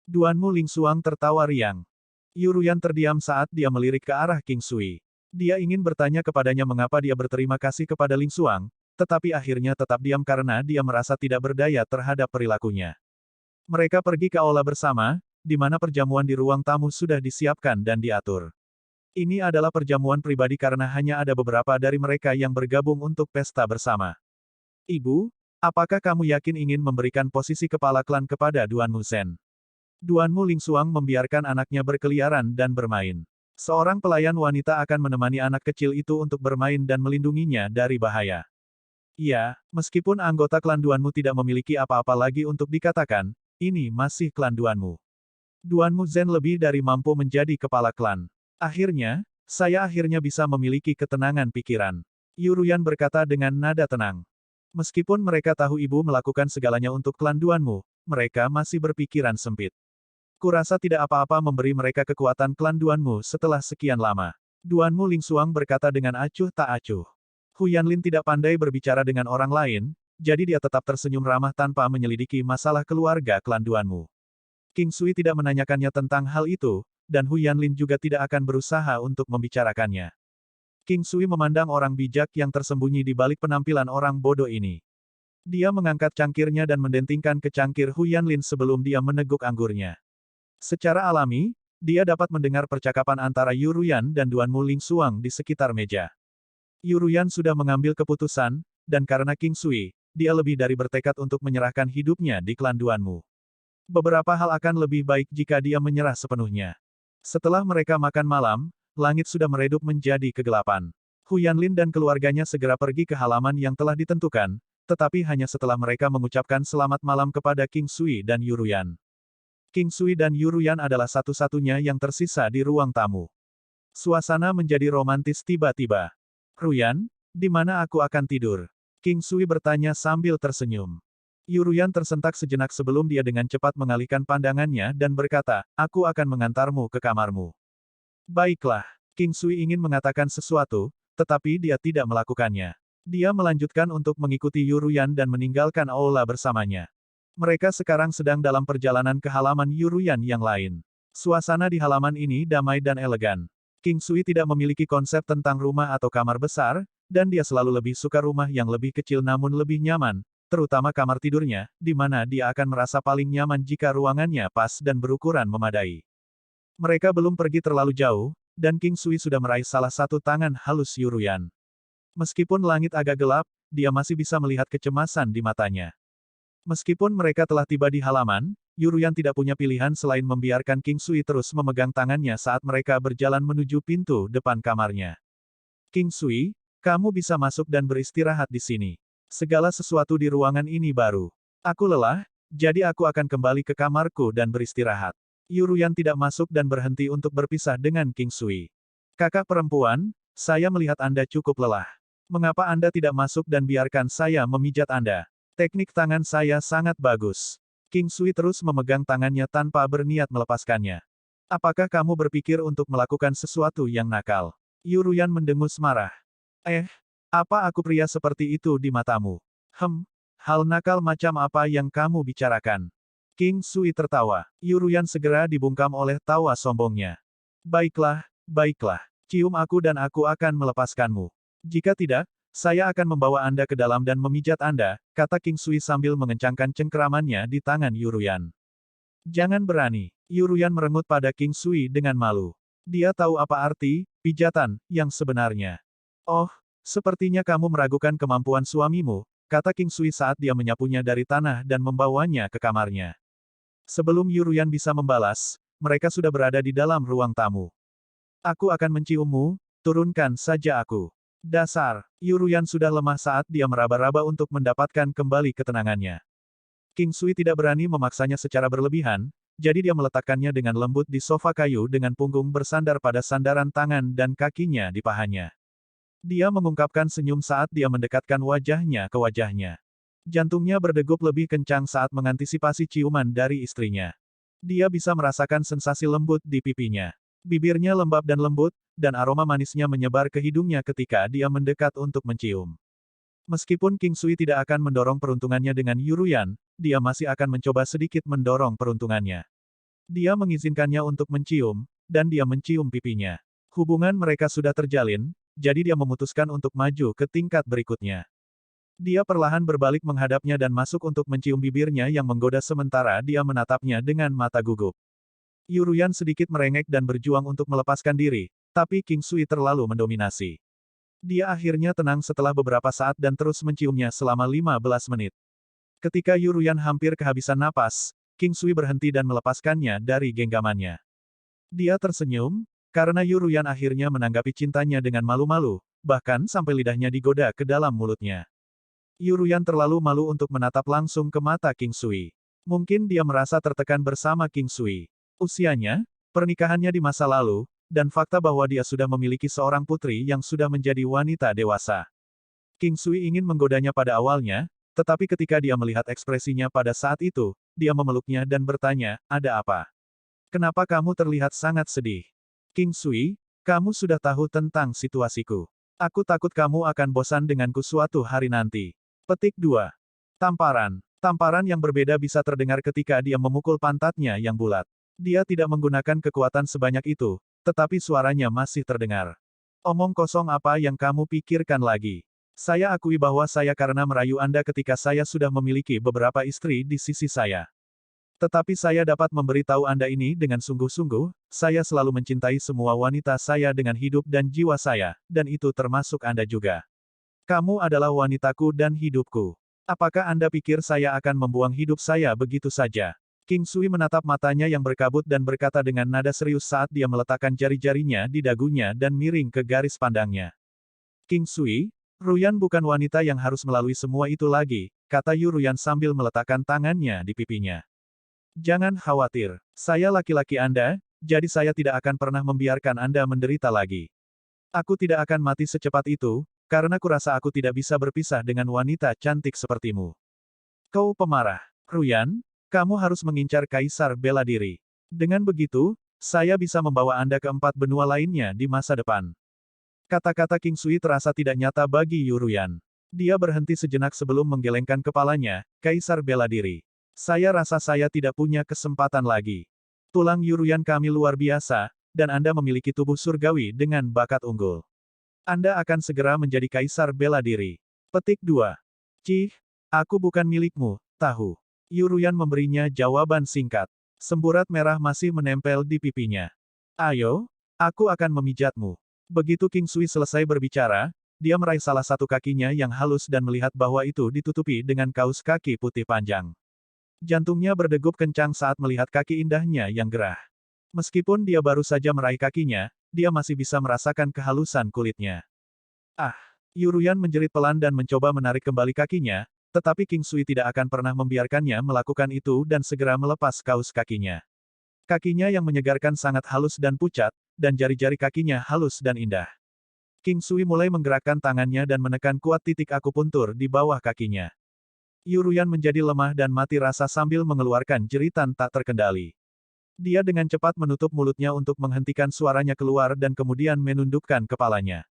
Duan Mu Lingsuang tertawa riang. Yuruyan terdiam saat dia melirik ke arah King Sui. Dia ingin bertanya kepadanya mengapa dia berterima kasih kepada Lingsuang, tetapi akhirnya tetap diam karena dia merasa tidak berdaya terhadap perilakunya. Mereka pergi ke aula bersama, di mana perjamuan di ruang tamu sudah disiapkan dan diatur. Ini adalah perjamuan pribadi karena hanya ada beberapa dari mereka yang bergabung untuk pesta bersama. Ibu, apakah kamu yakin ingin memberikan posisi kepala klan kepada Duan Mu Zhen? Duan Mu Lingsuang membiarkan anaknya berkeliaran dan bermain. Seorang pelayan wanita akan menemani anak kecil itu untuk bermain dan melindunginya dari bahaya. Ya, meskipun anggota klan Duan Mu tidak memiliki apa-apa lagi untuk dikatakan, ini masih klan Duan Mu. Duan Mu Zhen lebih dari mampu menjadi kepala klan. Akhirnya, saya akhirnya bisa memiliki ketenangan pikiran. Yuruyan berkata dengan nada tenang. Meskipun mereka tahu ibu melakukan segalanya untuk klan Duan Mu, mereka masih berpikiran sempit. Kurasa tidak apa-apa memberi mereka kekuatan klan Duan Mu setelah sekian lama. Duan Mu Lingsuang berkata dengan acuh tak acuh. Hu Yanlin tidak pandai berbicara dengan orang lain, jadi dia tetap tersenyum ramah tanpa menyelidiki masalah keluarga klan Duan Mu. King Sui tidak menanyakannya tentang hal itu, dan Hu Yanlin juga tidak akan berusaha untuk membicarakannya. King Sui memandang orang bijak yang tersembunyi di balik penampilan orang bodoh ini. Dia mengangkat cangkirnya dan mendentingkan ke cangkir Hu Yanlin sebelum dia meneguk anggurnya. Secara alami, dia dapat mendengar percakapan antara Yuruyan dan Duan Mu Lingsuang di sekitar meja. Yuruyan sudah mengambil keputusan, dan karena King Sui, dia lebih dari bertekad untuk menyerahkan hidupnya di klan Duan Mu. Beberapa hal akan lebih baik jika dia menyerah sepenuhnya. Setelah mereka makan malam, langit sudah meredup menjadi kegelapan. Hu Yanlin dan keluarganya segera pergi ke halaman yang telah ditentukan, tetapi hanya setelah mereka mengucapkan selamat malam kepada King Sui dan Yuruyan. King Sui dan Yuruyan adalah satu-satunya yang tersisa di ruang tamu. Suasana menjadi romantis tiba-tiba. Ruyan, di mana aku akan tidur? King Sui bertanya sambil tersenyum. Yuruyan tersentak sejenak sebelum dia dengan cepat mengalihkan pandangannya dan berkata, aku akan mengantarmu ke kamarmu. Baiklah, King Sui ingin mengatakan sesuatu, tetapi dia tidak melakukannya. Dia melanjutkan untuk mengikuti Yuruyan dan meninggalkan aula bersamanya. Mereka sekarang sedang dalam perjalanan ke halaman Yuruyan yang lain. Suasana di halaman ini damai dan elegan. King Sui tidak memiliki konsep tentang rumah atau kamar besar, dan dia selalu lebih suka rumah yang lebih kecil namun lebih nyaman, terutama kamar tidurnya, di mana dia akan merasa paling nyaman jika ruangannya pas dan berukuran memadai. Mereka belum pergi terlalu jauh, dan King Sui sudah meraih salah satu tangan halus Yuruyan. Meskipun langit agak gelap, dia masih bisa melihat kecemasan di matanya. Meskipun mereka telah tiba di halaman, Yuruyan tidak punya pilihan selain membiarkan King Sui terus memegang tangannya saat mereka berjalan menuju pintu depan kamarnya. King Sui, kamu bisa masuk dan beristirahat di sini. Segala sesuatu di ruangan ini baru. Aku lelah, jadi aku akan kembali ke kamarku dan beristirahat. Yuruyan tidak masuk dan berhenti untuk berpisah dengan King Sui. Kakak perempuan, saya melihat Anda cukup lelah. Mengapa Anda tidak masuk dan biarkan saya memijat Anda? Teknik tangan saya sangat bagus. King Sui terus memegang tangannya tanpa berniat melepaskannya. Apakah kamu berpikir untuk melakukan sesuatu yang nakal? Yuruyan mendengus marah. Apa aku pria seperti itu di matamu? Hal nakal macam apa yang kamu bicarakan? King Sui tertawa. Yuruyan segera dibungkam oleh tawa sombongnya. Baiklah, baiklah. Cium aku dan aku akan melepaskanmu. Jika tidak, saya akan membawa Anda ke dalam dan memijat Anda, kata King Sui sambil mengencangkan cengkeramannya di tangan Yuruyan. Jangan berani. Yuruyan merengut pada King Sui dengan malu. Dia tahu apa arti pijatan yang sebenarnya. Oh, sepertinya kamu meragukan kemampuan suamimu, kata King Sui saat dia menyapunya dari tanah dan membawanya ke kamarnya. Sebelum Yuruyan bisa membalas, mereka sudah berada di dalam ruang tamu. Aku akan menciummu, turunkan saja aku. Dasar, Yuruyan sudah lemah saat dia meraba-raba untuk mendapatkan kembali ketenangannya. King Sui tidak berani memaksanya secara berlebihan, jadi dia meletakkannya dengan lembut di sofa kayu dengan punggung bersandar pada sandaran tangan dan kakinya di pahanya. Dia mengungkapkan senyum saat dia mendekatkan wajahnya ke wajahnya. Jantungnya berdegup lebih kencang saat mengantisipasi ciuman dari istrinya. Dia bisa merasakan sensasi lembut di pipinya. Bibirnya lembab dan lembut, dan aroma manisnya menyebar ke hidungnya ketika dia mendekat untuk mencium. Meskipun King Sui tidak akan mendorong peruntungannya dengan Yuruyan, dia masih akan mencoba sedikit mendorong peruntungannya. Dia mengizinkannya untuk mencium, dan dia mencium pipinya. Hubungan mereka sudah terjalin, jadi dia memutuskan untuk maju ke tingkat berikutnya. Dia perlahan berbalik menghadapnya dan masuk untuk mencium bibirnya yang menggoda sementara dia menatapnya dengan mata gugup. Yuruyan sedikit merengek dan berjuang untuk melepaskan diri, tapi King Sui terlalu mendominasi. Dia akhirnya tenang setelah beberapa saat dan terus menciumnya selama 15 menit. Ketika Yuruyan hampir kehabisan napas, King Sui berhenti dan melepaskannya dari genggamannya. Dia tersenyum, karena Yuruyan akhirnya menanggapi cintanya dengan malu-malu, bahkan sampai lidahnya digoda ke dalam mulutnya. Yuruyan terlalu malu untuk menatap langsung ke mata King Sui. Mungkin dia merasa tertekan bersama King Sui. Usianya, pernikahannya di masa lalu, dan fakta bahwa dia sudah memiliki seorang putri yang sudah menjadi wanita dewasa. King Sui ingin menggodanya pada awalnya, tetapi ketika dia melihat ekspresinya pada saat itu, dia memeluknya dan bertanya, "Ada apa? Kenapa kamu terlihat sangat sedih?" King Sui, kamu sudah tahu tentang situasiku. Aku takut kamu akan bosan denganku suatu hari nanti. Petik 2. Tamparan. Tamparan yang berbeda bisa terdengar ketika dia memukul pantatnya yang bulat. Dia tidak menggunakan kekuatan sebanyak itu, tetapi suaranya masih terdengar. Omong kosong apa yang kamu pikirkan lagi? Saya akui bahwa saya karena merayu Anda ketika saya sudah memiliki beberapa istri di sisi saya. Tetapi saya dapat memberitahu Anda ini dengan sungguh-sungguh, saya selalu mencintai semua wanita saya dengan hidup dan jiwa saya, dan itu termasuk Anda juga. Kamu adalah wanitaku dan hidupku. Apakah Anda pikir saya akan membuang hidup saya begitu saja? King Sui menatap matanya yang berkabut dan berkata dengan nada serius saat dia meletakkan jari-jarinya di dagunya dan miring ke garis pandangnya. King Sui, Ruyan bukan wanita yang harus melalui semua itu lagi, kata Yu Ruyan sambil meletakkan tangannya di pipinya. Jangan khawatir, saya laki-laki Anda, jadi saya tidak akan pernah membiarkan Anda menderita lagi. Aku tidak akan mati secepat itu, karena kurasa aku tidak bisa berpisah dengan wanita cantik sepertimu. Kau pemarah, Ruyan. Kamu harus mengincar kaisar bela diri. Dengan begitu, saya bisa membawa Anda ke 4 benua lainnya di masa depan. Kata-kata King Sui terasa tidak nyata bagi Yu Ruyan. Dia berhenti sejenak sebelum menggelengkan kepalanya, kaisar bela diri. Saya rasa saya tidak punya kesempatan lagi. Tulang Yu Ruyan kami luar biasa, dan Anda memiliki tubuh surgawi dengan bakat unggul. Anda akan segera menjadi kaisar bela diri. Petik 2. Cih, aku bukan milikmu, tahu. Yu Ruyan memberinya jawaban singkat. Semburat merah masih menempel di pipinya. Ayo, aku akan memijatmu. Begitu King Sui selesai berbicara, dia meraih salah satu kakinya yang halus dan melihat bahwa itu ditutupi dengan kaus kaki putih panjang. Jantungnya berdegup kencang saat melihat kaki indahnya yang gerah. Meskipun dia baru saja meraih kakinya, dia masih bisa merasakan kehalusan kulitnya. Ah! Yuruyan menjerit pelan dan mencoba menarik kembali kakinya, tetapi King Sui tidak akan pernah membiarkannya melakukan itu dan segera melepas kaus kakinya. Kakinya yang menyegarkan sangat halus dan pucat, dan jari-jari kakinya halus dan indah. King Sui mulai menggerakkan tangannya dan menekan kuat titik akupuntur di bawah kakinya. Yuruyan menjadi lemah dan mati rasa sambil mengeluarkan jeritan tak terkendali. Dia dengan cepat menutup mulutnya untuk menghentikan suaranya keluar dan kemudian menundukkan kepalanya.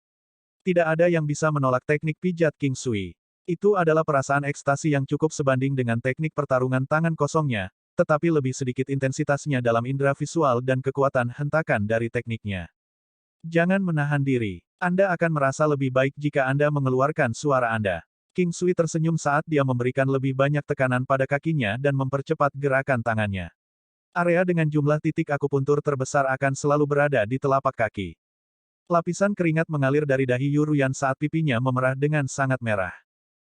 Tidak ada yang bisa menolak teknik pijat King Sui. Itu adalah perasaan ekstasi yang cukup sebanding dengan teknik pertarungan tangan kosongnya, tetapi lebih sedikit intensitasnya dalam indera visual dan kekuatan hentakan dari tekniknya. Jangan menahan diri. Anda akan merasa lebih baik jika Anda mengeluarkan suara Anda. King Sui tersenyum saat dia memberikan lebih banyak tekanan pada kakinya dan mempercepat gerakan tangannya. Area dengan jumlah titik akupuntur terbesar akan selalu berada di telapak kaki. Lapisan keringat mengalir dari dahi Yuruyan saat pipinya memerah dengan sangat merah.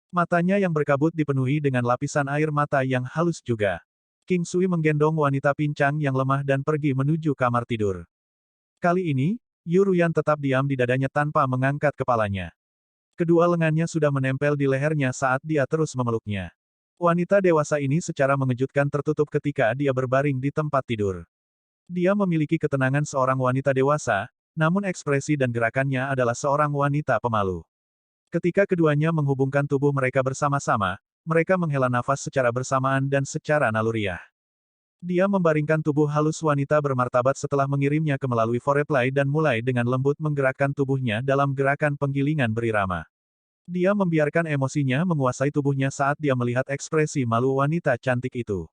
Matanya yang berkabut dipenuhi dengan lapisan air mata yang halus juga. King Sui menggendong wanita pincang yang lemah dan pergi menuju kamar tidur. Kali ini, Yuruyan tetap diam di dadanya tanpa mengangkat kepalanya. Kedua lengannya sudah menempel di lehernya saat dia terus memeluknya. Wanita dewasa ini secara mengejutkan tertutup ketika dia berbaring di tempat tidur. Dia memiliki ketenangan seorang wanita dewasa, namun ekspresi dan gerakannya adalah seorang wanita pemalu. Ketika keduanya menghubungkan tubuh mereka bersama-sama, mereka menghela nafas secara bersamaan dan secara naluriah. Dia membaringkan tubuh halus wanita bermartabat setelah mengirimnya ke melalui foreplay dan mulai dengan lembut menggerakkan tubuhnya dalam gerakan penggilingan berirama. Dia membiarkan emosinya menguasai tubuhnya saat dia melihat ekspresi malu wanita cantik itu.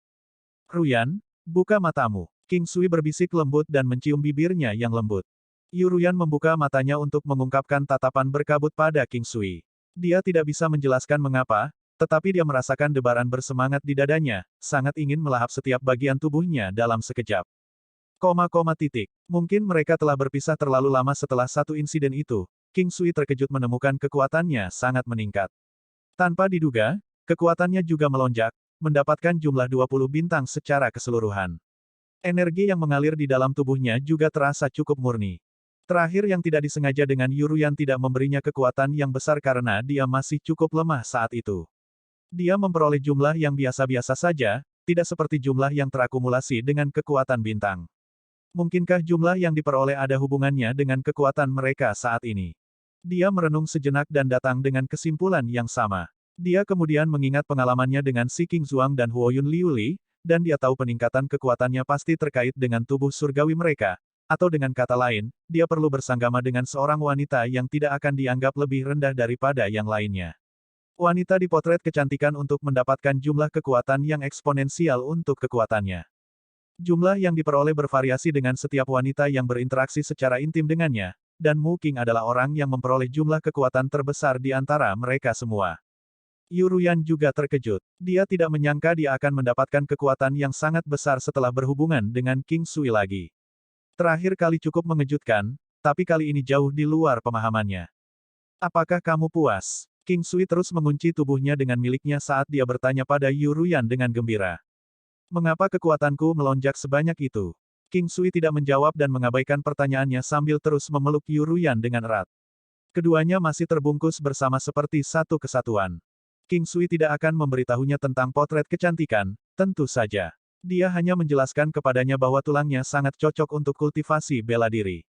Ruyan, buka matamu. King Sui berbisik lembut dan mencium bibirnya yang lembut. Yuruyan membuka matanya untuk mengungkapkan tatapan berkabut pada King Sui. Dia tidak bisa menjelaskan mengapa, tetapi dia merasakan debaran bersemangat di dadanya, sangat ingin melahap setiap bagian tubuhnya dalam sekejap. Mungkin mereka telah berpisah terlalu lama setelah satu insiden itu. King Sui terkejut menemukan kekuatannya sangat meningkat. Tanpa diduga, kekuatannya juga melonjak, mendapatkan jumlah 20 bintang secara keseluruhan. Energi yang mengalir di dalam tubuhnya juga terasa cukup murni. Terakhir yang tidak disengaja dengan Yuruyan tidak memberinya kekuatan yang besar karena dia masih cukup lemah saat itu. Dia memperoleh jumlah yang biasa-biasa saja, tidak seperti jumlah yang terakumulasi dengan kekuatan bintang. Mungkinkah jumlah yang diperoleh ada hubungannya dengan kekuatan mereka saat ini? Dia merenung sejenak dan datang dengan kesimpulan yang sama. Dia kemudian mengingat pengalamannya dengan Si King Zuang dan Huoyun Liuli, dan dia tahu peningkatan kekuatannya pasti terkait dengan tubuh surgawi mereka, atau dengan kata lain, dia perlu bersanggama dengan seorang wanita yang tidak akan dianggap lebih rendah daripada yang lainnya. Wanita dipotret kecantikan untuk mendapatkan jumlah kekuatan yang eksponensial untuk kekuatannya. Jumlah yang diperoleh bervariasi dengan setiap wanita yang berinteraksi secara intim dengannya, dan Mu Qing adalah orang yang memperoleh jumlah kekuatan terbesar di antara mereka semua. Yuruyan juga terkejut. Dia tidak menyangka dia akan mendapatkan kekuatan yang sangat besar setelah berhubungan dengan King Sui lagi. Terakhir kali cukup mengejutkan, tapi kali ini jauh di luar pemahamannya. Apakah kamu puas? King Sui terus mengunci tubuhnya dengan miliknya saat dia bertanya pada Yuruyan dengan gembira. Mengapa kekuatanku melonjak sebanyak itu? King Sui tidak menjawab dan mengabaikan pertanyaannya sambil terus memeluk Yuruyan dengan erat. Keduanya masih terbungkus bersama seperti satu kesatuan. King Sui tidak akan memberitahunya tentang potret kecantikan, tentu saja. Dia hanya menjelaskan kepadanya bahwa tulangnya sangat cocok untuk kultivasi bela diri.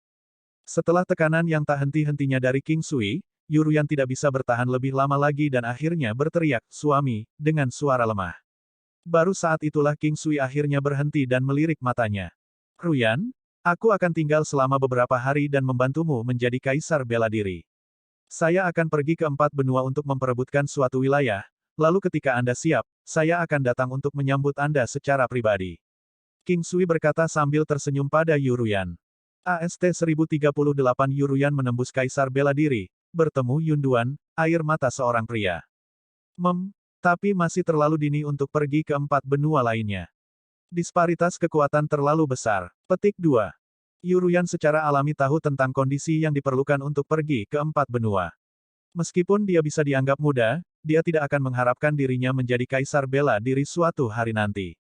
Setelah tekanan yang tak henti-hentinya dari King Sui, Yuruyan tidak bisa bertahan lebih lama lagi dan akhirnya berteriak, "Suami," dengan suara lemah. Baru saat itulah King Sui akhirnya berhenti dan melirik matanya. "Ruyan, aku akan tinggal selama beberapa hari dan membantumu menjadi kaisar bela diri. Saya akan pergi ke 4 benua untuk memperebutkan suatu wilayah, lalu ketika Anda siap, saya akan datang untuk menyambut Anda secara pribadi." King Sui berkata sambil tersenyum pada Yuruyan. AST 1038 Yuruyan menembus kaisar bela diri, bertemu Yunduan, air mata seorang pria. Tapi masih terlalu dini untuk pergi ke 4 benua lainnya. Disparitas kekuatan terlalu besar. Petik 2. Yuruyan secara alami tahu tentang kondisi yang diperlukan untuk pergi ke 4 benua. Meskipun dia bisa dianggap muda, dia tidak akan mengharapkan dirinya menjadi kaisar bela diri suatu hari nanti.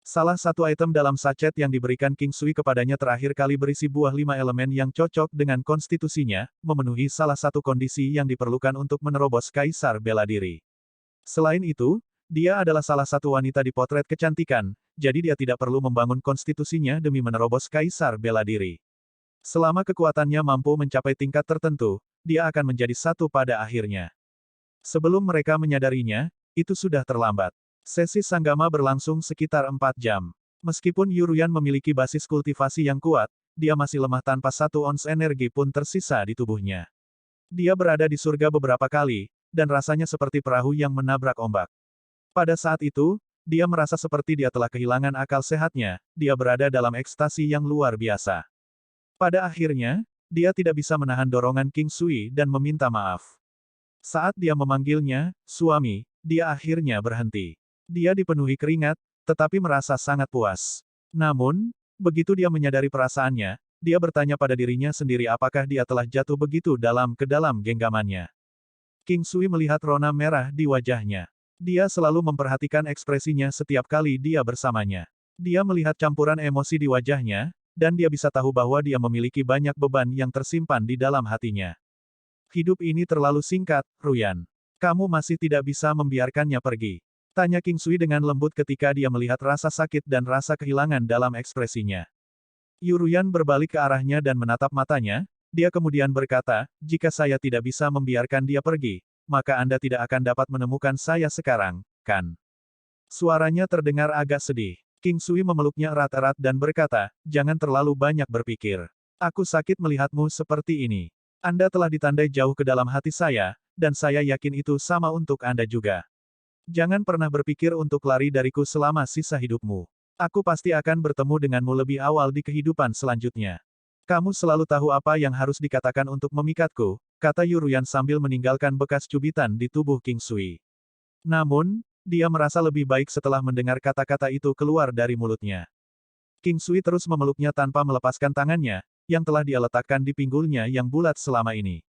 Salah satu item dalam sachet yang diberikan King Sui kepadanya terakhir kali berisi buah 5 elemen yang cocok dengan konstitusinya, memenuhi salah satu kondisi yang diperlukan untuk menerobos kaisar bela diri. Selain itu, dia adalah salah satu wanita di potret kecantikan, jadi dia tidak perlu membangun konstitusinya demi menerobos kaisar bela diri. Selama kekuatannya mampu mencapai tingkat tertentu, dia akan menjadi satu pada akhirnya. Sebelum mereka menyadarinya, itu sudah terlambat. Sesi Sanggama berlangsung sekitar 4 jam. Meskipun Yuruyan memiliki basis kultivasi yang kuat, dia masih lemah tanpa 1 ons energi pun tersisa di tubuhnya. Dia berada di surga beberapa kali, dan rasanya seperti perahu yang menabrak ombak. Pada saat itu, dia merasa seperti dia telah kehilangan akal sehatnya, dia berada dalam ekstasi yang luar biasa. Pada akhirnya, dia tidak bisa menahan dorongan King Sui dan meminta maaf. Saat dia memanggilnya, "Suami," dia akhirnya berhenti. Dia dipenuhi keringat, tetapi merasa sangat puas. Namun, begitu dia menyadari perasaannya, dia bertanya pada dirinya sendiri apakah dia telah jatuh begitu dalam ke dalam genggamannya. King Sui melihat rona merah di wajahnya. Dia selalu memperhatikan ekspresinya setiap kali dia bersamanya. Dia melihat campuran emosi di wajahnya, dan dia bisa tahu bahwa dia memiliki banyak beban yang tersimpan di dalam hatinya. Hidup ini terlalu singkat, Ruyan. Kamu masih tidak bisa membiarkannya pergi. Tanya King Sui dengan lembut ketika dia melihat rasa sakit dan rasa kehilangan dalam ekspresinya. Yuruyan berbalik ke arahnya dan menatap matanya, dia kemudian berkata, "Jika saya tidak bisa membiarkan dia pergi, maka Anda tidak akan dapat menemukan saya sekarang, kan?" Suaranya terdengar agak sedih. King Sui memeluknya erat-erat dan berkata, "Jangan terlalu banyak berpikir. Aku sakit melihatmu seperti ini. Anda telah ditandai jauh ke dalam hati saya, dan saya yakin itu sama untuk Anda juga. Jangan pernah berpikir untuk lari dariku selama sisa hidupmu. Aku pasti akan bertemu denganmu lebih awal di kehidupan selanjutnya. Kamu selalu tahu apa yang harus dikatakan untuk memikatku," kata Yuruyan sambil meninggalkan bekas cubitan di tubuh King Sui. Namun, dia merasa lebih baik setelah mendengar kata-kata itu keluar dari mulutnya. King Sui terus memeluknya tanpa melepaskan tangannya, yang telah dia letakkan di pinggulnya yang bulat selama ini.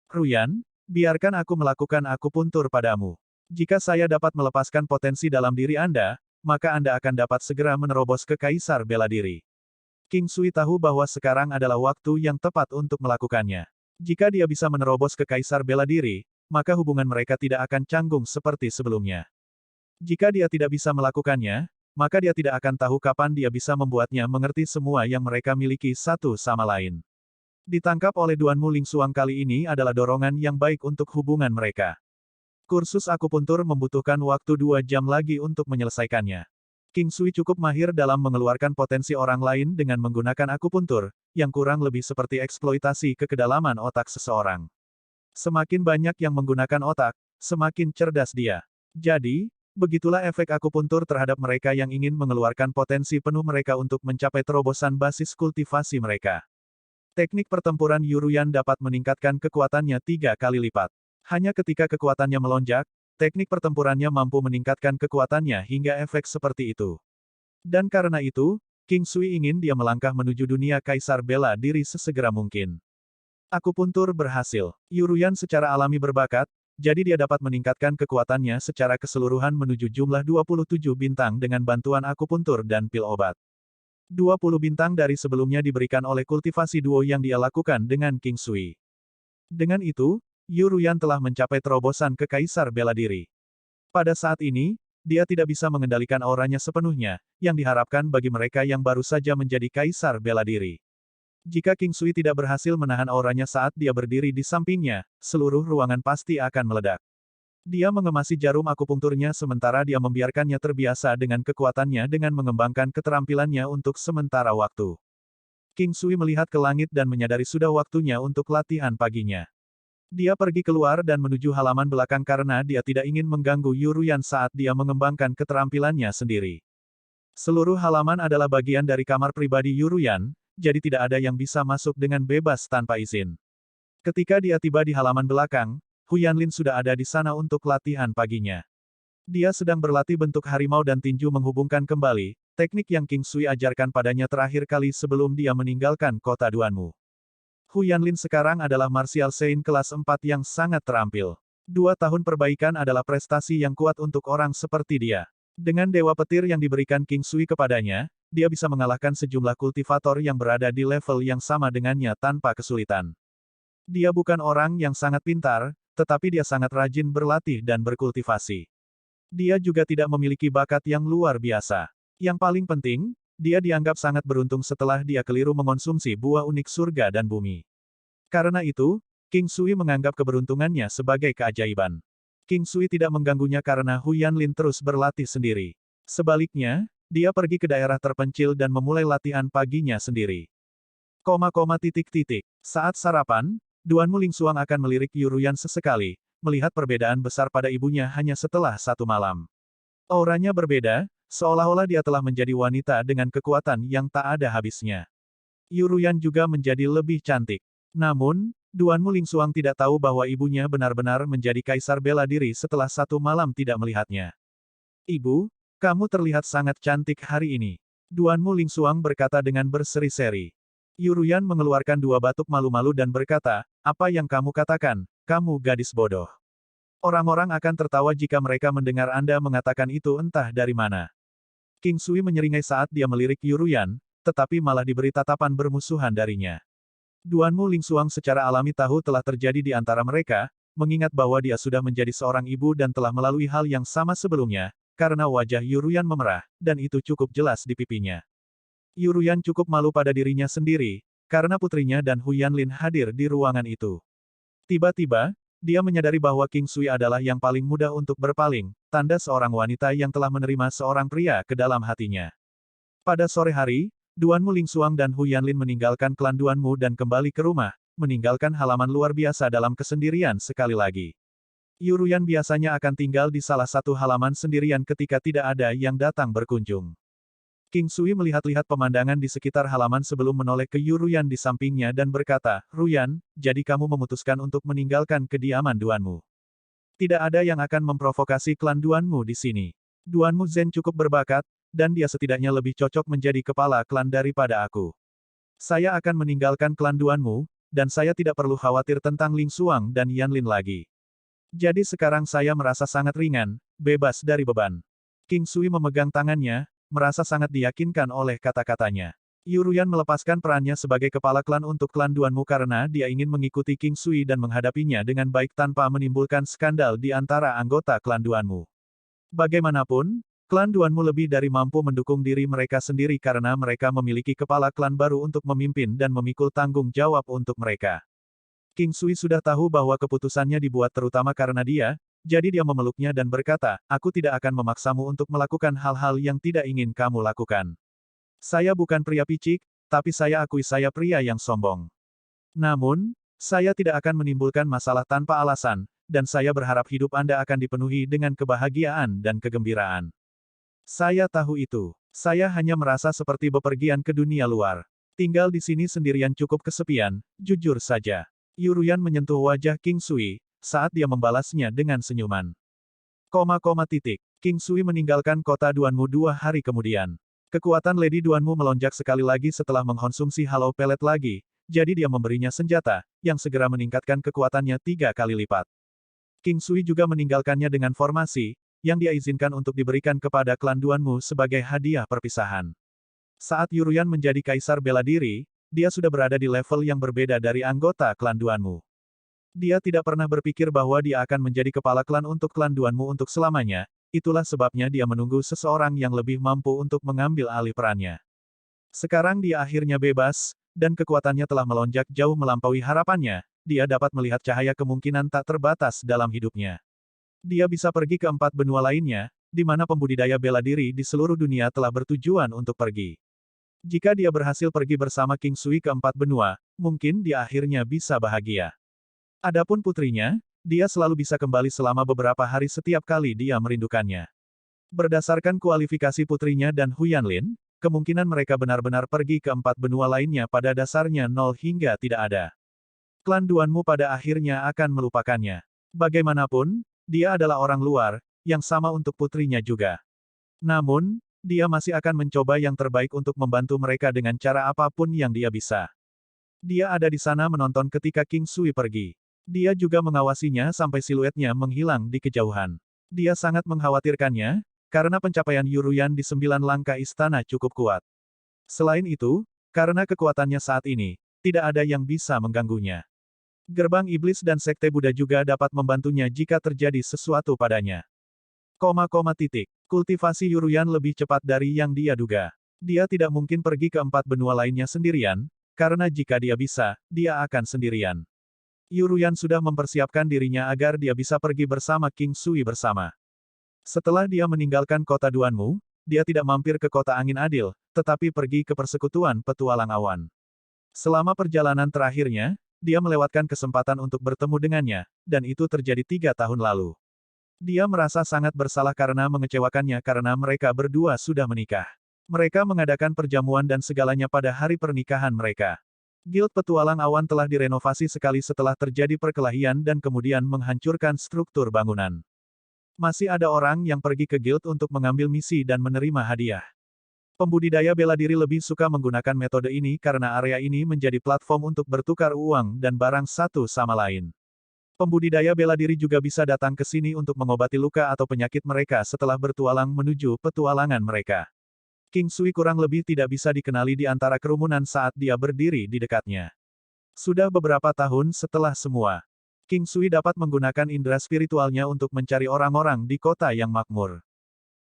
"Ruyan, biarkan aku melakukan akupuntur padamu. Jika saya dapat melepaskan potensi dalam diri Anda, maka Anda akan dapat segera menerobos ke kaisar bela diri." King Sui tahu bahwa sekarang adalah waktu yang tepat untuk melakukannya. Jika dia bisa menerobos ke kaisar bela diri, maka hubungan mereka tidak akan canggung seperti sebelumnya. Jika dia tidak bisa melakukannya, maka dia tidak akan tahu kapan dia bisa membuatnya mengerti semua yang mereka miliki satu sama lain. Ditangkap oleh Duan Mu Lingsuang kali ini adalah dorongan yang baik untuk hubungan mereka. Kursus akupuntur membutuhkan waktu 2 jam lagi untuk menyelesaikannya. King Sui cukup mahir dalam mengeluarkan potensi orang lain dengan menggunakan akupuntur, yang kurang lebih seperti eksploitasi ke kedalaman otak seseorang. Semakin banyak yang menggunakan otak, semakin cerdas dia. Jadi, begitulah efek akupuntur terhadap mereka yang ingin mengeluarkan potensi penuh mereka untuk mencapai terobosan basis kultivasi mereka. Teknik pertempuran Yuruyan dapat meningkatkan kekuatannya 3 kali lipat. Hanya ketika kekuatannya melonjak, teknik pertempurannya mampu meningkatkan kekuatannya hingga efek seperti itu. Dan karena itu, King Sui ingin dia melangkah menuju dunia kaisar bela diri sesegera mungkin. Akupuntur berhasil. Yuruyan secara alami berbakat, jadi dia dapat meningkatkan kekuatannya secara keseluruhan menuju jumlah 27 bintang dengan bantuan akupuntur dan pil obat. 20 bintang dari sebelumnya diberikan oleh kultivasi duo yang dia lakukan dengan King Sui. Dengan itu, Yuruyan telah mencapai terobosan ke kaisar bela diri. Pada saat ini, dia tidak bisa mengendalikan auranya sepenuhnya, yang diharapkan bagi mereka yang baru saja menjadi kaisar bela diri. Jika King Sui tidak berhasil menahan auranya saat dia berdiri di sampingnya, seluruh ruangan pasti akan meledak. Dia mengemasi jarum akupunkturnya sementara dia membiarkannya terbiasa dengan kekuatannya dengan mengembangkan keterampilannya untuk sementara waktu. King Sui melihat ke langit dan menyadari sudah waktunya untuk latihan paginya. Dia pergi keluar dan menuju halaman belakang karena dia tidak ingin mengganggu Yuruyan saat dia mengembangkan keterampilannya sendiri. Seluruh halaman adalah bagian dari kamar pribadi Yuruyan, jadi tidak ada yang bisa masuk dengan bebas tanpa izin. Ketika dia tiba di halaman belakang, Hu Yanlin sudah ada di sana untuk latihan paginya. Dia sedang berlatih bentuk harimau dan tinju menghubungkan kembali, teknik yang King Sui ajarkan padanya terakhir kali sebelum dia meninggalkan kota Duanmu. Hu Yanlin sekarang adalah martial Sein kelas 4 yang sangat terampil. 2 tahun perbaikan adalah prestasi yang kuat untuk orang seperti dia. Dengan Dewa Petir yang diberikan King Sui kepadanya, dia bisa mengalahkan sejumlah kultivator yang berada di level yang sama dengannya tanpa kesulitan. Dia bukan orang yang sangat pintar, tetapi dia sangat rajin berlatih dan berkultivasi. Dia juga tidak memiliki bakat yang luar biasa. Yang paling penting, dia dianggap sangat beruntung setelah dia keliru mengonsumsi buah unik surga dan bumi. Karena itu, King Sui menganggap keberuntungannya sebagai keajaiban. King Sui tidak mengganggunya karena Hu Yanlin terus berlatih sendiri. Sebaliknya, dia pergi ke daerah terpencil dan memulai latihan paginya sendiri. Saat sarapan, Duan Mu Lingsuang akan melirik Yuruyan sesekali, melihat perbedaan besar pada ibunya hanya setelah 1 malam. Auranya berbeda, seolah-olah dia telah menjadi wanita dengan kekuatan yang tak ada habisnya. Yuruyan juga menjadi lebih cantik. Namun, Duan Mu Lingsuang tidak tahu bahwa ibunya benar-benar menjadi kaisar bela diri setelah 1 malam tidak melihatnya. Ibu, kamu terlihat sangat cantik hari ini. Duan Mu Lingsuang berkata dengan berseri-seri. Yuruyan mengeluarkan 2 batuk malu-malu dan berkata, apa yang kamu katakan, kamu gadis bodoh. Orang-orang akan tertawa jika mereka mendengar Anda mengatakan itu entah dari mana. King Sui menyeringai saat dia melirik Yuruyan, tetapi malah diberi tatapan bermusuhan darinya. Duan Mu Lingsuang secara alami tahu telah terjadi di antara mereka, mengingat bahwa dia sudah menjadi seorang ibu dan telah melalui hal yang sama sebelumnya, karena wajah Yuruyan memerah, dan itu cukup jelas di pipinya. Yuruyan cukup malu pada dirinya sendiri, karena putrinya dan Hu Yanlin hadir di ruangan itu. Tiba-tiba, dia menyadari bahwa King Sui adalah yang paling mudah untuk berpaling, tanda seorang wanita yang telah menerima seorang pria ke dalam hatinya. Pada sore hari, Duan Mu Lingsuang dan Hu Yanlin meninggalkan klan Duan Mu dan kembali ke rumah, meninggalkan halaman luar biasa dalam kesendirian sekali lagi. Yuruyan biasanya akan tinggal di salah satu halaman sendirian ketika tidak ada yang datang berkunjung. King Sui melihat-lihat pemandangan di sekitar halaman sebelum menoleh ke Yuruyan di sampingnya dan berkata, Ruyan, jadi kamu memutuskan untuk meninggalkan kediaman Duanmu. Tidak ada yang akan memprovokasi klan Duanmu di sini. Duanmu Zen cukup berbakat, dan dia setidaknya lebih cocok menjadi kepala klan daripada aku. Saya akan meninggalkan klan Duanmu, dan saya tidak perlu khawatir tentang Ling Xuang dan Yanlin lagi. Jadi sekarang saya merasa sangat ringan, bebas dari beban. King Sui memegang tangannya, merasa sangat diyakinkan oleh kata-katanya. Yuruyan melepaskan perannya sebagai kepala klan untuk klan Duanmu karena dia ingin mengikuti King Sui dan menghadapinya dengan baik tanpa menimbulkan skandal di antara anggota klan Duanmu. Bagaimanapun, klan Duanmu lebih dari mampu mendukung diri mereka sendiri karena mereka memiliki kepala klan baru untuk memimpin dan memikul tanggung jawab untuk mereka. King Sui sudah tahu bahwa keputusannya dibuat terutama karena dia, jadi dia memeluknya dan berkata, aku tidak akan memaksamu untuk melakukan hal-hal yang tidak ingin kamu lakukan. Saya bukan pria picik, tapi saya akui saya pria yang sombong. Namun, saya tidak akan menimbulkan masalah tanpa alasan, dan saya berharap hidup Anda akan dipenuhi dengan kebahagiaan dan kegembiraan. Saya tahu itu. Saya hanya merasa seperti bepergian ke dunia luar. Tinggal di sini sendirian cukup kesepian, jujur saja. Yuruyan menyentuh wajah King Sui, saat dia membalasnya dengan senyuman. King Sui meninggalkan kota Duanmu 2 hari kemudian. Kekuatan Lady Duanmu melonjak sekali lagi setelah mengkonsumsi Hollow Pellet lagi, jadi dia memberinya senjata, yang segera meningkatkan kekuatannya 3 kali lipat. King Sui juga meninggalkannya dengan formasi, yang dia izinkan untuk diberikan kepada klan Duanmu sebagai hadiah perpisahan. Saat Yuruyan menjadi kaisar bela diri, dia sudah berada di level yang berbeda dari anggota klan Duanmu. Dia tidak pernah berpikir bahwa dia akan menjadi kepala klan untuk klan Duanmu untuk selamanya, itulah sebabnya dia menunggu seseorang yang lebih mampu untuk mengambil alih perannya. Sekarang dia akhirnya bebas, dan kekuatannya telah melonjak jauh melampaui harapannya, dia dapat melihat cahaya kemungkinan tak terbatas dalam hidupnya. Dia bisa pergi ke 4 benua lainnya, di mana pembudidaya bela diri di seluruh dunia telah bertujuan untuk pergi. Jika dia berhasil pergi bersama King Sui ke 4 benua, mungkin dia akhirnya bisa bahagia. Adapun putrinya, dia selalu bisa kembali selama beberapa hari setiap kali dia merindukannya. Berdasarkan kualifikasi putrinya dan Hu Yanlin, kemungkinan mereka benar-benar pergi ke 4 benua lainnya pada dasarnya 0 hingga tidak ada. Klan Duanmu pada akhirnya akan melupakannya. Bagaimanapun, dia adalah orang luar, yang sama untuk putrinya juga. Namun, dia masih akan mencoba yang terbaik untuk membantu mereka dengan cara apapun yang dia bisa. Dia ada di sana menonton ketika King Sui pergi. Dia juga mengawasinya sampai siluetnya menghilang di kejauhan. Dia sangat mengkhawatirkannya, karena pencapaian Yuruyan di 9 langkah istana cukup kuat. Selain itu, karena kekuatannya saat ini, tidak ada yang bisa mengganggunya. Gerbang iblis dan sekte Buddha juga dapat membantunya jika terjadi sesuatu padanya. Kultivasi Yuruyan lebih cepat dari yang dia duga. Dia tidak mungkin pergi ke 4 benua lainnya sendirian, karena jika dia bisa, dia akan sendirian. Yuruyan sudah mempersiapkan dirinya agar dia bisa pergi bersama King Sui bersama. Setelah dia meninggalkan kota Duanmu, dia tidak mampir ke kota Angin Adil, tetapi pergi ke persekutuan petualang awan. Selama perjalanan terakhirnya, dia melewatkan kesempatan untuk bertemu dengannya, dan itu terjadi 3 tahun lalu. Dia merasa sangat bersalah karena mengecewakannya karena mereka berdua sudah menikah. Mereka mengadakan perjamuan dan segalanya pada hari pernikahan mereka. Guild Petualang Awan telah direnovasi sekali setelah terjadi perkelahian dan kemudian menghancurkan struktur bangunan. Masih ada orang yang pergi ke guild untuk mengambil misi dan menerima hadiah. Pembudidaya bela diri lebih suka menggunakan metode ini karena area ini menjadi platform untuk bertukar uang dan barang satu sama lain. Pembudidaya bela diri juga bisa datang ke sini untuk mengobati luka atau penyakit mereka setelah bertualang menuju petualangan mereka. King Sui kurang lebih tidak bisa dikenali di antara kerumunan saat dia berdiri di dekatnya. Sudah beberapa tahun setelah semua, King Sui dapat menggunakan indera spiritualnya untuk mencari orang-orang di kota yang makmur.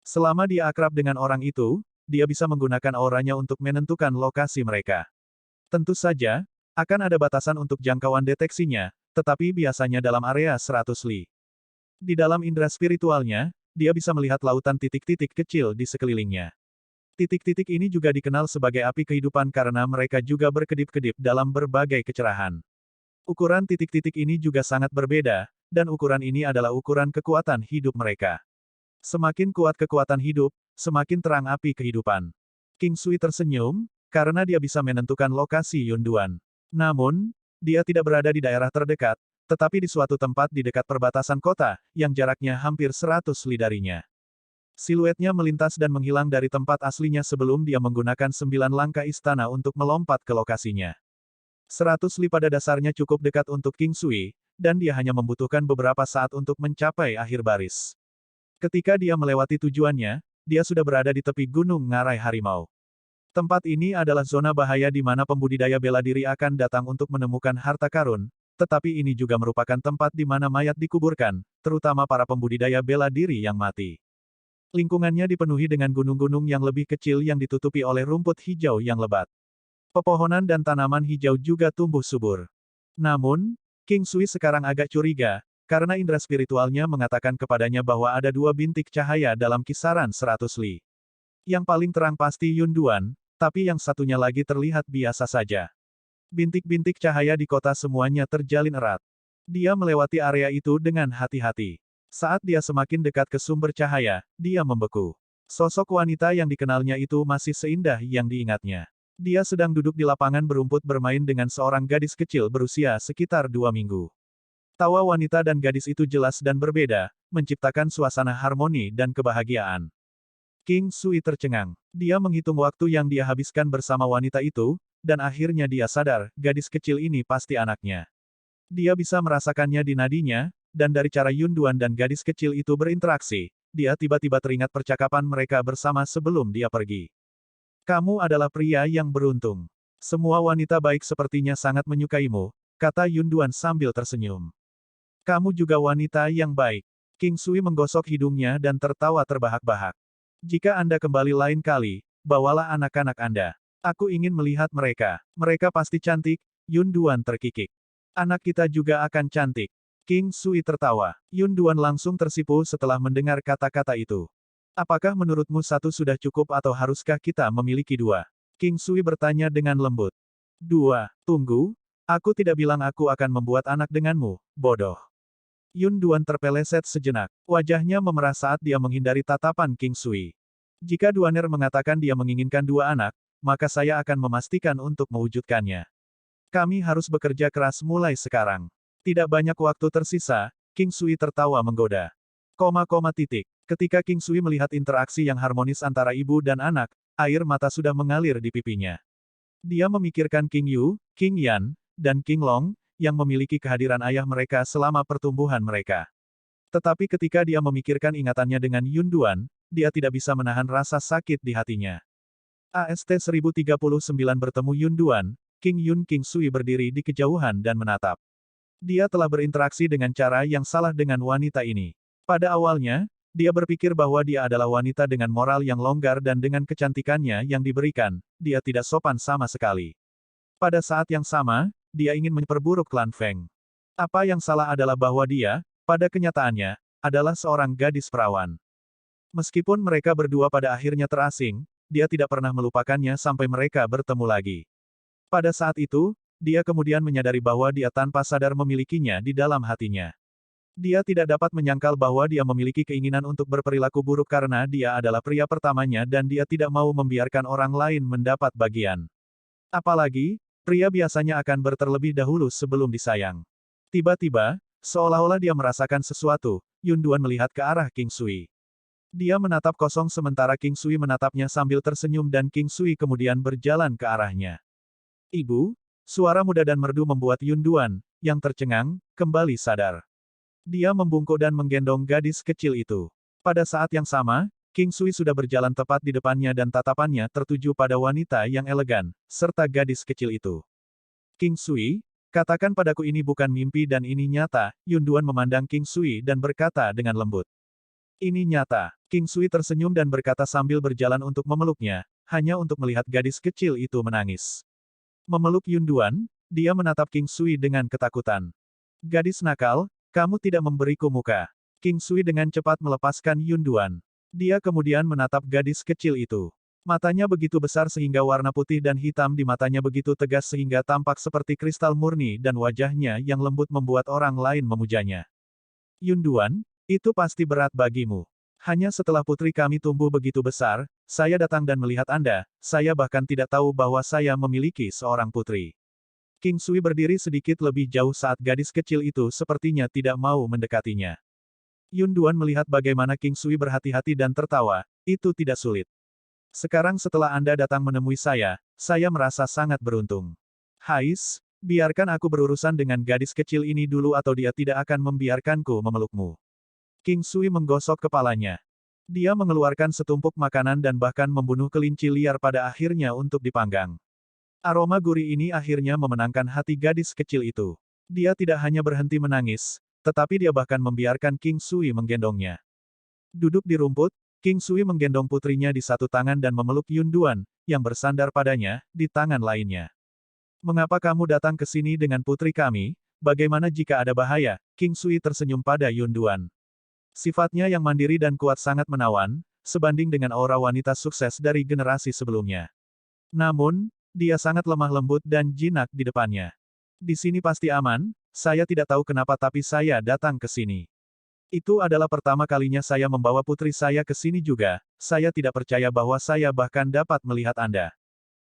Selama dia akrab dengan orang itu, dia bisa menggunakan auranya untuk menentukan lokasi mereka. Tentu saja, akan ada batasan untuk jangkauan deteksinya, tetapi biasanya dalam area 100 li. Di dalam indera spiritualnya, dia bisa melihat lautan titik-titik kecil di sekelilingnya. Titik-titik ini juga dikenal sebagai api kehidupan karena mereka juga berkedip-kedip dalam berbagai kecerahan. Ukuran titik-titik ini juga sangat berbeda, dan ukuran ini adalah ukuran kekuatan hidup mereka. Semakin kuat kekuatan hidup, semakin terang api kehidupan. King Sui tersenyum, karena dia bisa menentukan lokasi Yunduan. Namun, dia tidak berada di daerah terdekat, tetapi di suatu tempat di dekat perbatasan kota, yang jaraknya hampir 100 li darinya. Siluetnya melintas dan menghilang dari tempat aslinya sebelum dia menggunakan 9 langkah istana untuk melompat ke lokasinya. 100 li pada dasarnya cukup dekat untuk King Sui, dan dia hanya membutuhkan beberapa saat untuk mencapai akhir baris. Ketika dia melewati tujuannya, dia sudah berada di tepi gunung ngarai harimau. Tempat ini adalah zona bahaya di mana pembudidaya bela diri akan datang untuk menemukan harta karun, tetapi ini juga merupakan tempat di mana mayat dikuburkan, terutama para pembudidaya bela diri yang mati. Lingkungannya dipenuhi dengan gunung-gunung yang lebih kecil yang ditutupi oleh rumput hijau yang lebat. Pepohonan dan tanaman hijau juga tumbuh subur. Namun, King Sui sekarang agak curiga, karena indera spiritualnya mengatakan kepadanya bahwa ada 2 bintik cahaya dalam kisaran 100 li. Yang paling terang pasti Yunduan, tapi yang satunya lagi terlihat biasa saja. Bintik-bintik cahaya di kota semuanya terjalin erat. Dia melewati area itu dengan hati-hati. Saat dia semakin dekat ke sumber cahaya, dia membeku. Sosok wanita yang dikenalnya itu masih seindah yang diingatnya. Dia sedang duduk di lapangan berumput bermain dengan seorang gadis kecil berusia sekitar 2 minggu. Tawa wanita dan gadis itu jelas dan berbeda, menciptakan suasana harmoni dan kebahagiaan. King Sui tercengang. Dia menghitung waktu yang dia habiskan bersama wanita itu, dan akhirnya dia sadar, gadis kecil ini pasti anaknya. Dia bisa merasakannya di nadinya, dan dari cara Yunduan dan gadis kecil itu berinteraksi, dia tiba-tiba teringat percakapan mereka bersama sebelum dia pergi. Kamu adalah pria yang beruntung. Semua wanita baik sepertinya sangat menyukaimu, kata Yunduan sambil tersenyum. Kamu juga wanita yang baik. King Sui menggosok hidungnya dan tertawa terbahak-bahak. Jika Anda kembali lain kali, bawalah anak-anak Anda. Aku ingin melihat mereka. Mereka pasti cantik, Yunduan terkikik. Anak kita juga akan cantik. King Sui tertawa. Yunduan langsung tersipu setelah mendengar kata-kata itu. Apakah menurutmu satu sudah cukup atau haruskah kita memiliki 2? King Sui bertanya dengan lembut. 2. Tunggu, aku tidak bilang aku akan membuat anak denganmu, bodoh. Yunduan terpeleset sejenak. Wajahnya memerah saat dia menghindari tatapan King Sui. Jika Duaner mengatakan dia menginginkan 2 anak, maka saya akan memastikan untuk mewujudkannya. Kami harus bekerja keras mulai sekarang. Tidak banyak waktu tersisa, King Sui tertawa menggoda. Ketika King Sui melihat interaksi yang harmonis antara ibu dan anak, air mata sudah mengalir di pipinya. Dia memikirkan King Yu, King Yan, dan King Long, yang memiliki kehadiran ayah mereka selama pertumbuhan mereka. Tetapi ketika dia memikirkan ingatannya dengan Yun Duan, dia tidak bisa menahan rasa sakit di hatinya. AST 1039 bertemu Yun Duan, King Sui berdiri di kejauhan dan menatap. Dia telah berinteraksi dengan cara yang salah dengan wanita ini. Pada awalnya, dia berpikir bahwa dia adalah wanita dengan moral yang longgar dan dengan kecantikannya yang diberikan, dia tidak sopan sama sekali. Pada saat yang sama, dia ingin memperburuk klan Feng. Apa yang salah adalah bahwa dia, pada kenyataannya, adalah seorang gadis perawan. Meskipun mereka berdua pada akhirnya terasing, dia tidak pernah melupakannya sampai mereka bertemu lagi. Pada saat itu, dia kemudian menyadari bahwa dia tanpa sadar memilikinya di dalam hatinya. Dia tidak dapat menyangkal bahwa dia memiliki keinginan untuk berperilaku buruk karena dia adalah pria pertamanya dan dia tidak mau membiarkan orang lain mendapat bagian. Apalagi, pria biasanya akan berterlebih dahulu sebelum disayang. Tiba-tiba, seolah-olah dia merasakan sesuatu, Yun Duan melihat ke arah King Sui. Dia menatap kosong sementara King Sui menatapnya sambil tersenyum dan King Sui kemudian berjalan ke arahnya. Ibu, suara muda dan merdu membuat Yun Duan, yang tercengang, kembali sadar. Dia membungkuk dan menggendong gadis kecil itu. Pada saat yang sama, King Sui sudah berjalan tepat di depannya dan tatapannya tertuju pada wanita yang elegan, serta gadis kecil itu. King Sui, katakan padaku ini bukan mimpi dan ini nyata, Yun Duan memandang King Sui dan berkata dengan lembut. Ini nyata. King Sui tersenyum dan berkata sambil berjalan untuk memeluknya, hanya untuk melihat gadis kecil itu menangis. Memeluk Yun Duan, dia menatap King Sui dengan ketakutan. Gadis nakal, kamu tidak memberiku muka. King Sui dengan cepat melepaskan Yun Duan. Dia kemudian menatap gadis kecil itu. Matanya begitu besar sehingga warna putih dan hitam di matanya begitu tegas sehingga tampak seperti kristal murni dan wajahnya yang lembut membuat orang lain memujanya. Yun Duan, itu pasti berat bagimu. Hanya setelah putri kami tumbuh begitu besar, saya datang dan melihat Anda, saya bahkan tidak tahu bahwa saya memiliki seorang putri. King Sui berdiri sedikit lebih jauh saat gadis kecil itu sepertinya tidak mau mendekatinya. Yun Duan melihat bagaimana King Sui berhati-hati dan tertawa, itu tidak sulit. Sekarang setelah Anda datang menemui saya merasa sangat beruntung. Hais, biarkan aku berurusan dengan gadis kecil ini dulu atau dia tidak akan membiarkanku memelukmu. King Sui menggosok kepalanya. Dia mengeluarkan setumpuk makanan dan bahkan membunuh kelinci liar pada akhirnya untuk dipanggang. Aroma gurih ini akhirnya memenangkan hati gadis kecil itu. Dia tidak hanya berhenti menangis, tetapi dia bahkan membiarkan King Sui menggendongnya. Duduk di rumput, King Sui menggendong putrinya di satu tangan dan memeluk Yun Duan, yang bersandar padanya, di tangan lainnya. Mengapa kamu datang ke sini dengan putri kami? Bagaimana jika ada bahaya? King Sui tersenyum pada Yun Duan. Sifatnya yang mandiri dan kuat sangat menawan, sebanding dengan aura wanita sukses dari generasi sebelumnya. Namun, dia sangat lemah lembut dan jinak di depannya. Di sini pasti aman, saya tidak tahu kenapa tapi saya datang ke sini. Itu adalah pertama kalinya saya membawa putri saya ke sini juga, saya tidak percaya bahwa saya bahkan dapat melihat Anda.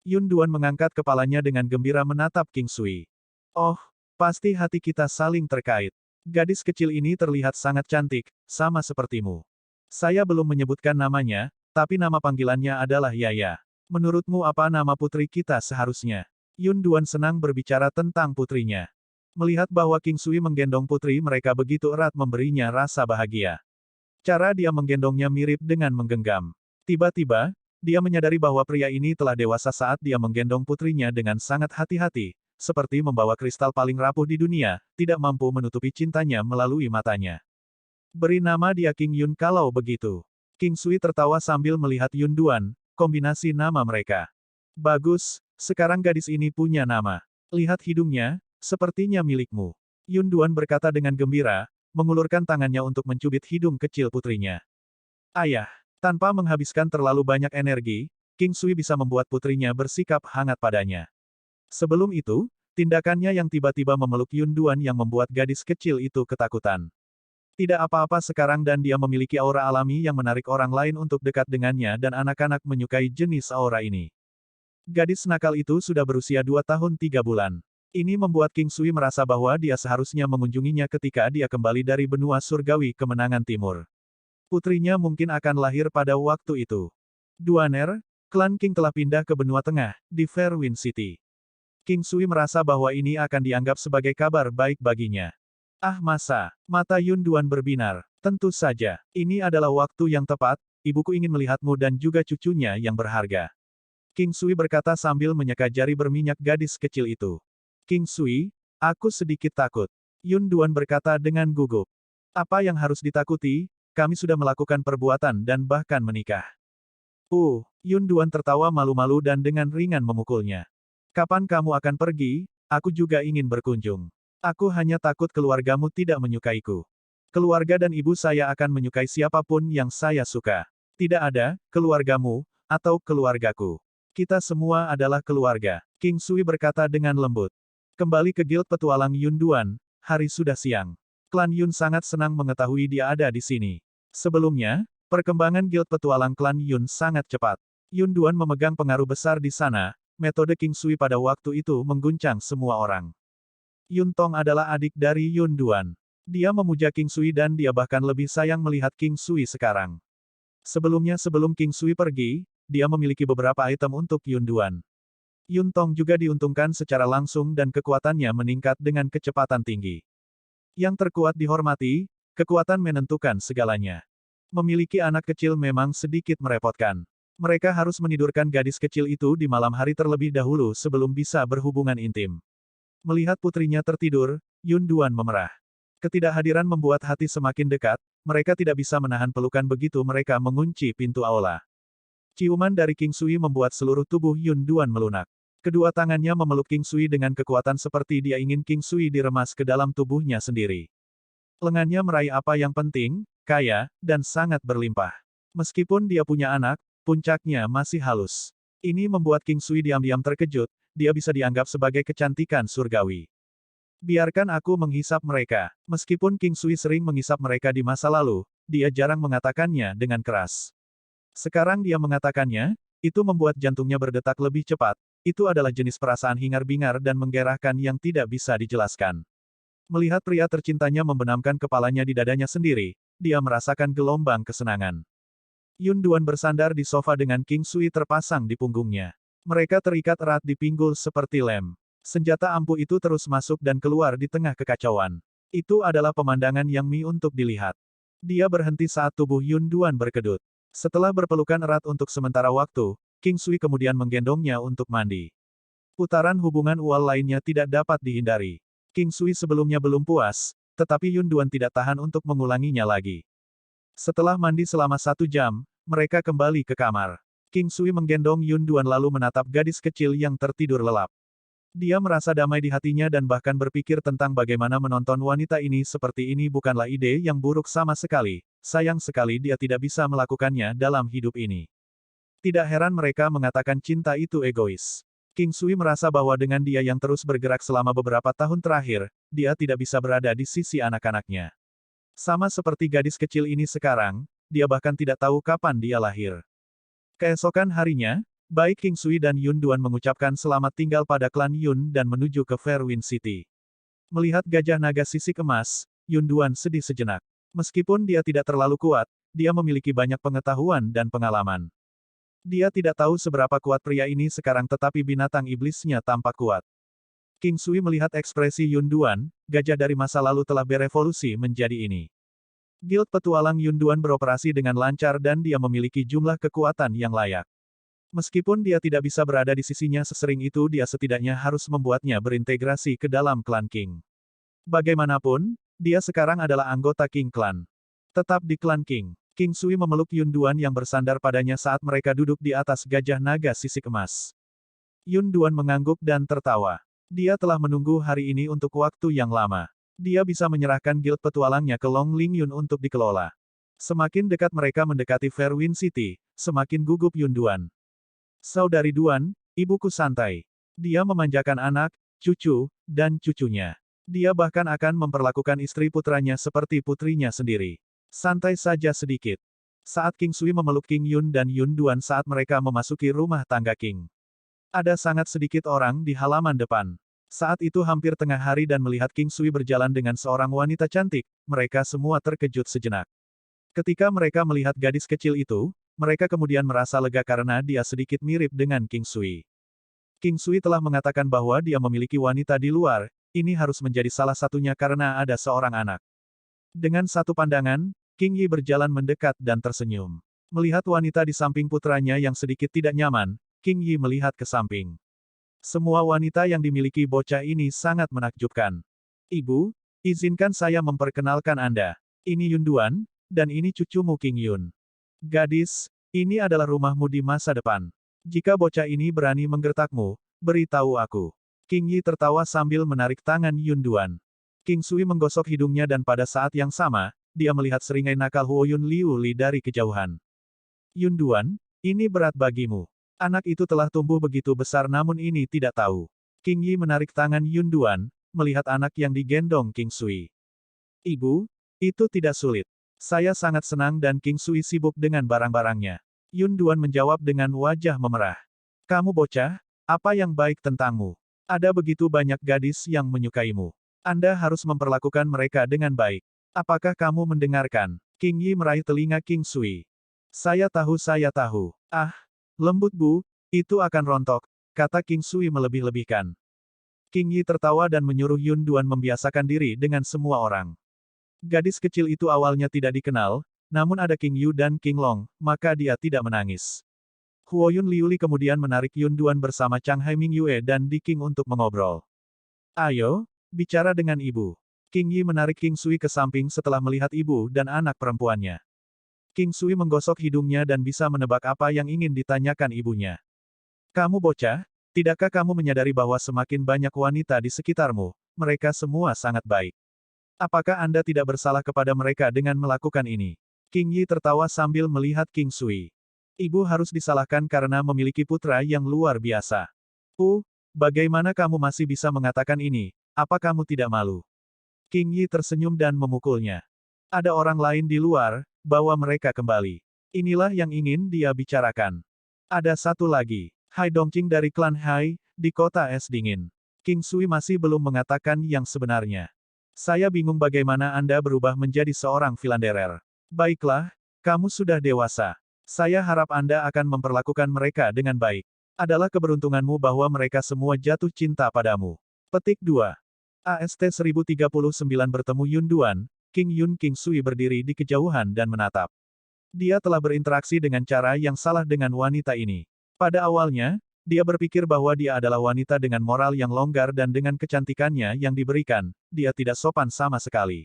Yun Duan mengangkat kepalanya dengan gembira menatap King Sui. Oh, pasti hati kita saling terkait. Gadis kecil ini terlihat sangat cantik, sama sepertimu. Saya belum menyebutkan namanya, tapi nama panggilannya adalah Yaya. Menurutmu apa nama putri kita seharusnya? Yun Duan senang berbicara tentang putrinya. Melihat bahwa King Sui menggendong putri mereka begitu erat memberinya rasa bahagia. Cara dia menggendongnya mirip dengan menggenggam. Tiba-tiba, dia menyadari bahwa pria ini telah dewasa saat dia menggendong putrinya dengan sangat hati-hati, seperti membawa kristal paling rapuh di dunia, tidak mampu menutupi cintanya melalui matanya. Beri nama dia King Yun kalau begitu. King Sui tertawa sambil melihat Yun Duan, kombinasi nama mereka. Bagus, sekarang gadis ini punya nama. Lihat hidungnya, sepertinya milikmu. Yun Duan berkata dengan gembira, mengulurkan tangannya untuk mencubit hidung kecil putrinya. Ayah, tanpa menghabiskan terlalu banyak energi, King Sui bisa membuat putrinya bersikap hangat padanya. Sebelum itu, tindakannya yang tiba-tiba memeluk Yun Duan yang membuat gadis kecil itu ketakutan. Tidak apa-apa sekarang dan dia memiliki aura alami yang menarik orang lain untuk dekat dengannya dan anak-anak menyukai jenis aura ini. Gadis nakal itu sudah berusia 2 tahun 3 bulan. Ini membuat King Sui merasa bahwa dia seharusnya mengunjunginya ketika dia kembali dari benua surgawi kemenangan timur. Putrinya mungkin akan lahir pada waktu itu. Duaner, klan King telah pindah ke benua tengah, di Fairwind City. King Sui merasa bahwa ini akan dianggap sebagai kabar baik baginya. Ah masa, mata Yun Duan berbinar. Tentu saja, ini adalah waktu yang tepat, ibuku ingin melihatmu dan juga cucunya yang berharga. King Sui berkata sambil menyeka jari berminyak gadis kecil itu. King Sui, aku sedikit takut. Yun Duan berkata dengan gugup. Apa yang harus ditakuti, kami sudah melakukan perbuatan dan bahkan menikah. Yun Duan tertawa malu-malu dan dengan ringan memukulnya. Kapan kamu akan pergi? Aku juga ingin berkunjung. Aku hanya takut keluargamu tidak menyukaiku. Keluarga dan ibu saya akan menyukai siapapun yang saya suka. Tidak ada, keluargamu, atau keluargaku. Kita semua adalah keluarga. King Sui berkata dengan lembut. Kembali ke Guild Petualang Yun Duan, hari sudah siang. Klan Yun sangat senang mengetahui dia ada di sini. Sebelumnya, perkembangan Guild Petualang Klan Yun sangat cepat. Yun Duan memegang pengaruh besar di sana. Metode King Sui pada waktu itu mengguncang semua orang. Yun Tong adalah adik dari Yun Duan. Dia memuja King Sui dan dia bahkan lebih sayang melihat King Sui sekarang. Sebelumnya sebelum King Sui pergi, dia memiliki beberapa item untuk Yun Duan. Yun Tong juga diuntungkan secara langsung dan kekuatannya meningkat dengan kecepatan tinggi. Yang terkuat dihormati, kekuatan menentukan segalanya. Memiliki anak kecil memang sedikit merepotkan. Mereka harus menidurkan gadis kecil itu di malam hari terlebih dahulu sebelum bisa berhubungan intim. Melihat putrinya tertidur, Yun Duan memerah. Ketidakhadiran membuat hati semakin dekat, mereka tidak bisa menahan pelukan begitu mereka mengunci pintu aula. Ciuman dari King Sui membuat seluruh tubuh Yun Duan melunak. Kedua tangannya memeluk King Sui dengan kekuatan seperti dia ingin King Sui diremas ke dalam tubuhnya sendiri. Lengannya meraih apa yang penting, kaya, dan sangat berlimpah. Meskipun dia punya anak, puncaknya masih halus. Ini membuat King Sui diam-diam terkejut, dia bisa dianggap sebagai kecantikan surgawi. Biarkan aku menghisap mereka. Meskipun King Sui sering menghisap mereka di masa lalu, dia jarang mengatakannya dengan keras. Sekarang dia mengatakannya, itu membuat jantungnya berdetak lebih cepat. Itu adalah jenis perasaan hingar-bingar dan menggerahkan yang tidak bisa dijelaskan. Melihat pria tercintanya membenamkan kepalanya di dadanya sendiri, dia merasakan gelombang kesenangan. Yun Duan bersandar di sofa dengan King Sui terpasang di punggungnya. Mereka terikat erat di pinggul seperti lem. Senjata ampuh itu terus masuk dan keluar di tengah kekacauan. Itu adalah pemandangan yang mi untuk dilihat. Dia berhenti saat tubuh Yun Duan berkedut. Setelah berpelukan erat untuk sementara waktu, King Sui kemudian menggendongnya untuk mandi. Putaran hubungan ual lainnya tidak dapat dihindari. King Sui sebelumnya belum puas, tetapi Yun Duan tidak tahan untuk mengulanginya lagi. Setelah mandi selama 1 jam, mereka kembali ke kamar. King Sui menggendong Yun Duan lalu menatap gadis kecil yang tertidur lelap. Dia merasa damai di hatinya dan bahkan berpikir tentang bagaimana menonton wanita ini seperti ini bukanlah ide yang buruk sama sekali. Sayang sekali dia tidak bisa melakukannya dalam hidup ini. Tidak heran mereka mengatakan cinta itu egois. King Sui merasa bahwa dengan dia yang terus bergerak selama beberapa tahun terakhir, dia tidak bisa berada di sisi anak-anaknya. Sama seperti gadis kecil ini sekarang, dia bahkan tidak tahu kapan dia lahir. Keesokan harinya, baik King Sui dan Yun Duan mengucapkan selamat tinggal pada klan Yun dan menuju ke Fairwind City. Melihat gajah naga sisik emas, Yun Duan sedih sejenak. Meskipun dia tidak terlalu kuat, dia memiliki banyak pengetahuan dan pengalaman. Dia tidak tahu seberapa kuat pria ini sekarang tetapi binatang iblisnya tampak kuat. King Sui melihat ekspresi Yun Duan, gajah dari masa lalu telah berevolusi menjadi ini. Guild Petualang Yun Duan beroperasi dengan lancar dan dia memiliki jumlah kekuatan yang layak. Meskipun dia tidak bisa berada di sisinya sesering itu dia setidaknya harus membuatnya berintegrasi ke dalam klan King. Bagaimanapun, dia sekarang adalah anggota King Clan. Tetap di klan King. King Sui memeluk Yun Duan yang bersandar padanya saat mereka duduk di atas gajah naga sisik emas. Yun Duan mengangguk dan tertawa. Dia telah menunggu hari ini untuk waktu yang lama. Dia bisa menyerahkan guild petualangnya ke Long Ling Yun untuk dikelola. Semakin dekat mereka mendekati Fairwind City, semakin gugup Yun Duan. Saudari Duan, ibuku santai. Dia memanjakan anak, cucu, dan cucunya. Dia bahkan akan memperlakukan istri putranya seperti putrinya sendiri. Santai saja sedikit. Saat King Sui memeluk King Yun dan Yun Duan saat mereka memasuki rumah tangga King. Ada sangat sedikit orang di halaman depan. Saat itu hampir tengah hari dan melihat King Sui berjalan dengan seorang wanita cantik, mereka semua terkejut sejenak. Ketika mereka melihat gadis kecil itu, mereka kemudian merasa lega karena dia sedikit mirip dengan King Sui. King Sui telah mengatakan bahwa dia memiliki wanita di luar, ini harus menjadi salah satunya karena ada seorang anak. Dengan satu pandangan, King Yi berjalan mendekat dan tersenyum. Melihat wanita di samping putranya yang sedikit tidak nyaman, King Yi melihat ke samping. Semua wanita yang dimiliki bocah ini sangat menakjubkan. Ibu, izinkan saya memperkenalkan Anda. Ini Yun Duan, dan ini cucumu King Yun. Gadis, ini adalah rumahmu di masa depan. Jika bocah ini berani menggertakmu, beritahu aku. King Yi tertawa sambil menarik tangan Yun Duan. King Sui menggosok hidungnya dan pada saat yang sama, dia melihat seringai nakal Huo Yun Liu Li dari kejauhan. Yun Duan, ini berat bagimu. Anak itu telah tumbuh begitu besar namun ini tidak tahu. King Yi menarik tangan Yun Duan, melihat anak yang digendong King Sui. Ibu, itu tidak sulit. Saya sangat senang dan King Sui sibuk dengan barang-barangnya. Yun Duan menjawab dengan wajah memerah. Kamu bocah, apa yang baik tentangmu? Ada begitu banyak gadis yang menyukaimu. Anda harus memperlakukan mereka dengan baik. Apakah kamu mendengarkan? King Yi meraih telinga King Sui. Saya tahu. Ah, lembut bu, itu akan rontok, kata King Sui melebih-lebihkan. King Yi tertawa dan menyuruh Yun Duan membiasakan diri dengan semua orang. Gadis kecil itu awalnya tidak dikenal, namun ada King Yu dan King Long, maka dia tidak menangis. Huo Yun Liuli kemudian menarik Yun Duan bersama Chang Hai Ming Yue dan Di King untuk mengobrol. Ayo, bicara dengan ibu. King Yi menarik King Sui ke samping setelah melihat ibu dan anak perempuannya. King Sui menggosok hidungnya dan bisa menebak apa yang ingin ditanyakan ibunya. Kamu bocah, tidakkah kamu menyadari bahwa semakin banyak wanita di sekitarmu, mereka semua sangat baik? Apakah Anda tidak bersalah kepada mereka dengan melakukan ini? King Yi tertawa sambil melihat King Sui. Ibu harus disalahkan karena memiliki putra yang luar biasa. Bagaimana kamu masih bisa mengatakan ini? Apa kamu tidak malu? King Yi tersenyum dan memukulnya. Ada orang lain di luar, bawa mereka kembali. Inilah yang ingin dia bicarakan. Ada satu lagi. Hai Dongqing dari klan Hai, di kota es dingin. King Sui masih belum mengatakan yang sebenarnya. Saya bingung bagaimana Anda berubah menjadi seorang Philanderer. Baiklah, kamu sudah dewasa. Saya harap Anda akan memperlakukan mereka dengan baik. Adalah keberuntunganmu bahwa mereka semua jatuh cinta padamu. Petik 2. AST 1039 bertemu Yun Duan, King Yun King Sui berdiri di kejauhan dan menatap. Dia telah berinteraksi dengan cara yang salah dengan wanita ini. Pada awalnya, dia berpikir bahwa dia adalah wanita dengan moral yang longgar dan dengan kecantikannya yang diberikan, dia tidak sopan sama sekali.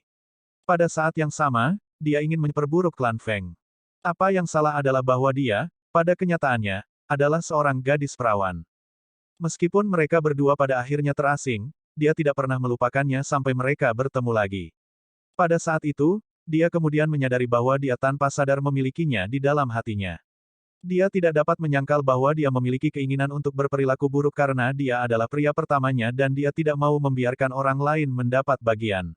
Pada saat yang sama, dia ingin memperburuk klan Feng. Apa yang salah adalah bahwa dia, pada kenyataannya, adalah seorang gadis perawan. Meskipun mereka berdua pada akhirnya terasing, dia tidak pernah melupakannya sampai mereka bertemu lagi. Pada saat itu, dia kemudian menyadari bahwa dia tanpa sadar memilikinya di dalam hatinya. Dia tidak dapat menyangkal bahwa dia memiliki keinginan untuk berperilaku buruk karena dia adalah pria pertamanya dan dia tidak mau membiarkan orang lain mendapat bagian.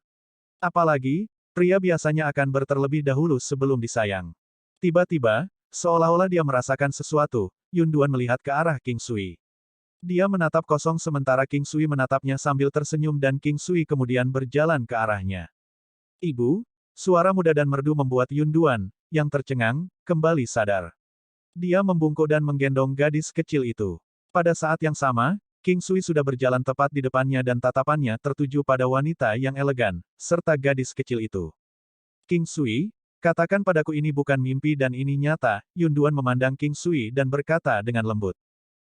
Apalagi, pria biasanya akan berterlebih dahulu sebelum disayang. Tiba-tiba, seolah-olah dia merasakan sesuatu, Yun Duan melihat ke arah King Sui. Dia menatap kosong sementara King Sui menatapnya sambil tersenyum dan King Sui kemudian berjalan ke arahnya. Ibu, suara muda dan merdu membuat Yun Duan, yang tercengang, kembali sadar. Dia membungkuk dan menggendong gadis kecil itu. Pada saat yang sama, King Sui sudah berjalan tepat di depannya dan tatapannya tertuju pada wanita yang elegan, serta gadis kecil itu. King Sui, katakan padaku ini bukan mimpi dan ini nyata, Yun Duan memandang King Sui dan berkata dengan lembut.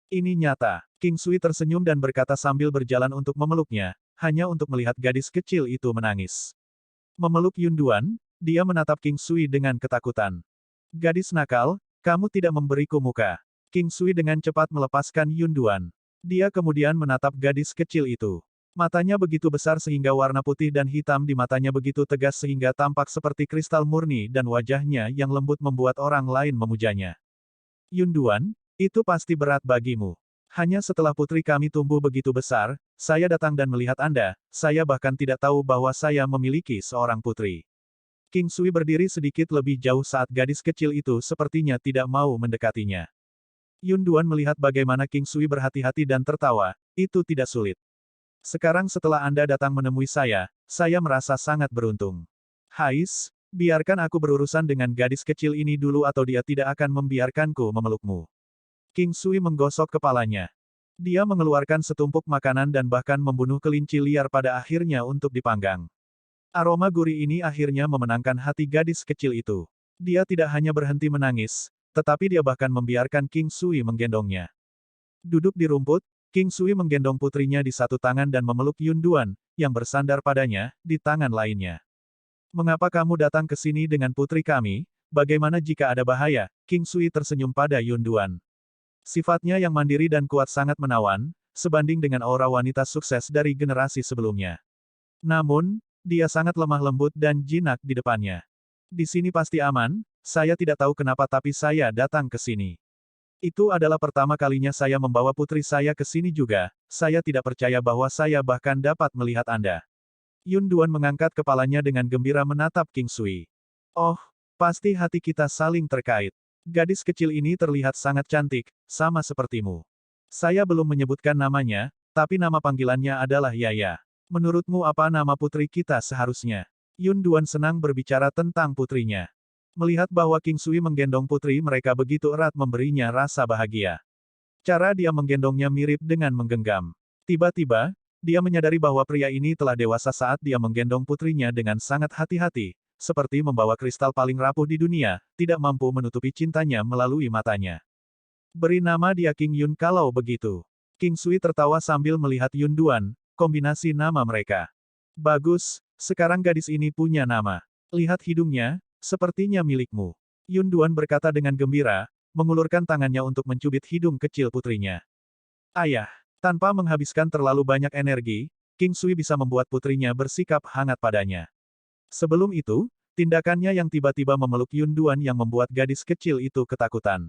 Ini nyata. King Sui tersenyum dan berkata sambil berjalan untuk memeluknya, hanya untuk melihat gadis kecil itu menangis. Memeluk Yun Duan, dia menatap King Sui dengan ketakutan. Gadis nakal, kamu tidak memberiku muka. King Sui dengan cepat melepaskan Yun Duan. Dia kemudian menatap gadis kecil itu. Matanya begitu besar sehingga warna putih dan hitam di matanya begitu tegas sehingga tampak seperti kristal murni dan wajahnya yang lembut membuat orang lain memujanya. Yun Duan, itu pasti berat bagimu. Hanya setelah putri kami tumbuh begitu besar, saya datang dan melihat Anda, saya bahkan tidak tahu bahwa saya memiliki seorang putri. King Sui berdiri sedikit lebih jauh saat gadis kecil itu sepertinya tidak mau mendekatinya. Yun Duan melihat bagaimana King Sui berhati-hati dan tertawa, itu tidak sulit. Sekarang setelah Anda datang menemui saya merasa sangat beruntung. Hais, biarkan aku berurusan dengan gadis kecil ini dulu atau dia tidak akan membiarkanku memelukmu. King Sui menggosok kepalanya. Dia mengeluarkan setumpuk makanan dan bahkan membunuh kelinci liar pada akhirnya untuk dipanggang. Aroma gurih ini akhirnya memenangkan hati gadis kecil itu. Dia tidak hanya berhenti menangis, tetapi dia bahkan membiarkan King Sui menggendongnya. Duduk di rumput, King Sui menggendong putrinya di satu tangan dan memeluk Yun Duan, yang bersandar padanya, di tangan lainnya. Mengapa kamu datang ke sini dengan putri kami? Bagaimana jika ada bahaya? King Sui tersenyum pada Yun Duan. Sifatnya yang mandiri dan kuat sangat menawan, sebanding dengan aura wanita sukses dari generasi sebelumnya. Namun, dia sangat lemah lembut dan jinak di depannya. Di sini pasti aman, saya tidak tahu kenapa tapi saya datang ke sini. Itu adalah pertama kalinya saya membawa putri saya ke sini juga, saya tidak percaya bahwa saya bahkan dapat melihat Anda. Yun Duan mengangkat kepalanya dengan gembira menatap King Sui. Oh, pasti hati kita saling terkait. Gadis kecil ini terlihat sangat cantik, sama sepertimu. Saya belum menyebutkan namanya, tapi nama panggilannya adalah Yaya. Menurutmu apa nama putri kita seharusnya? Yun Duan senang berbicara tentang putrinya. Melihat bahwa King Sui menggendong putri mereka begitu erat memberinya rasa bahagia. Cara dia menggendongnya mirip dengan menggenggam. Tiba-tiba, dia menyadari bahwa pria ini telah dewasa saat dia menggendong putrinya dengan sangat hati-hati, seperti membawa kristal paling rapuh di dunia, tidak mampu menutupi cintanya melalui matanya. Beri nama dia King Yun kalau begitu. King Sui tertawa sambil melihat Yun Duan, kombinasi nama mereka. Bagus, sekarang gadis ini punya nama. Lihat hidungnya, sepertinya milikmu. Yun Duan berkata dengan gembira, mengulurkan tangannya untuk mencubit hidung kecil putrinya. Ayah, tanpa menghabiskan terlalu banyak energi, King Sui bisa membuat putrinya bersikap hangat padanya. Sebelum itu, tindakannya yang tiba-tiba memeluk Yun Duan yang membuat gadis kecil itu ketakutan.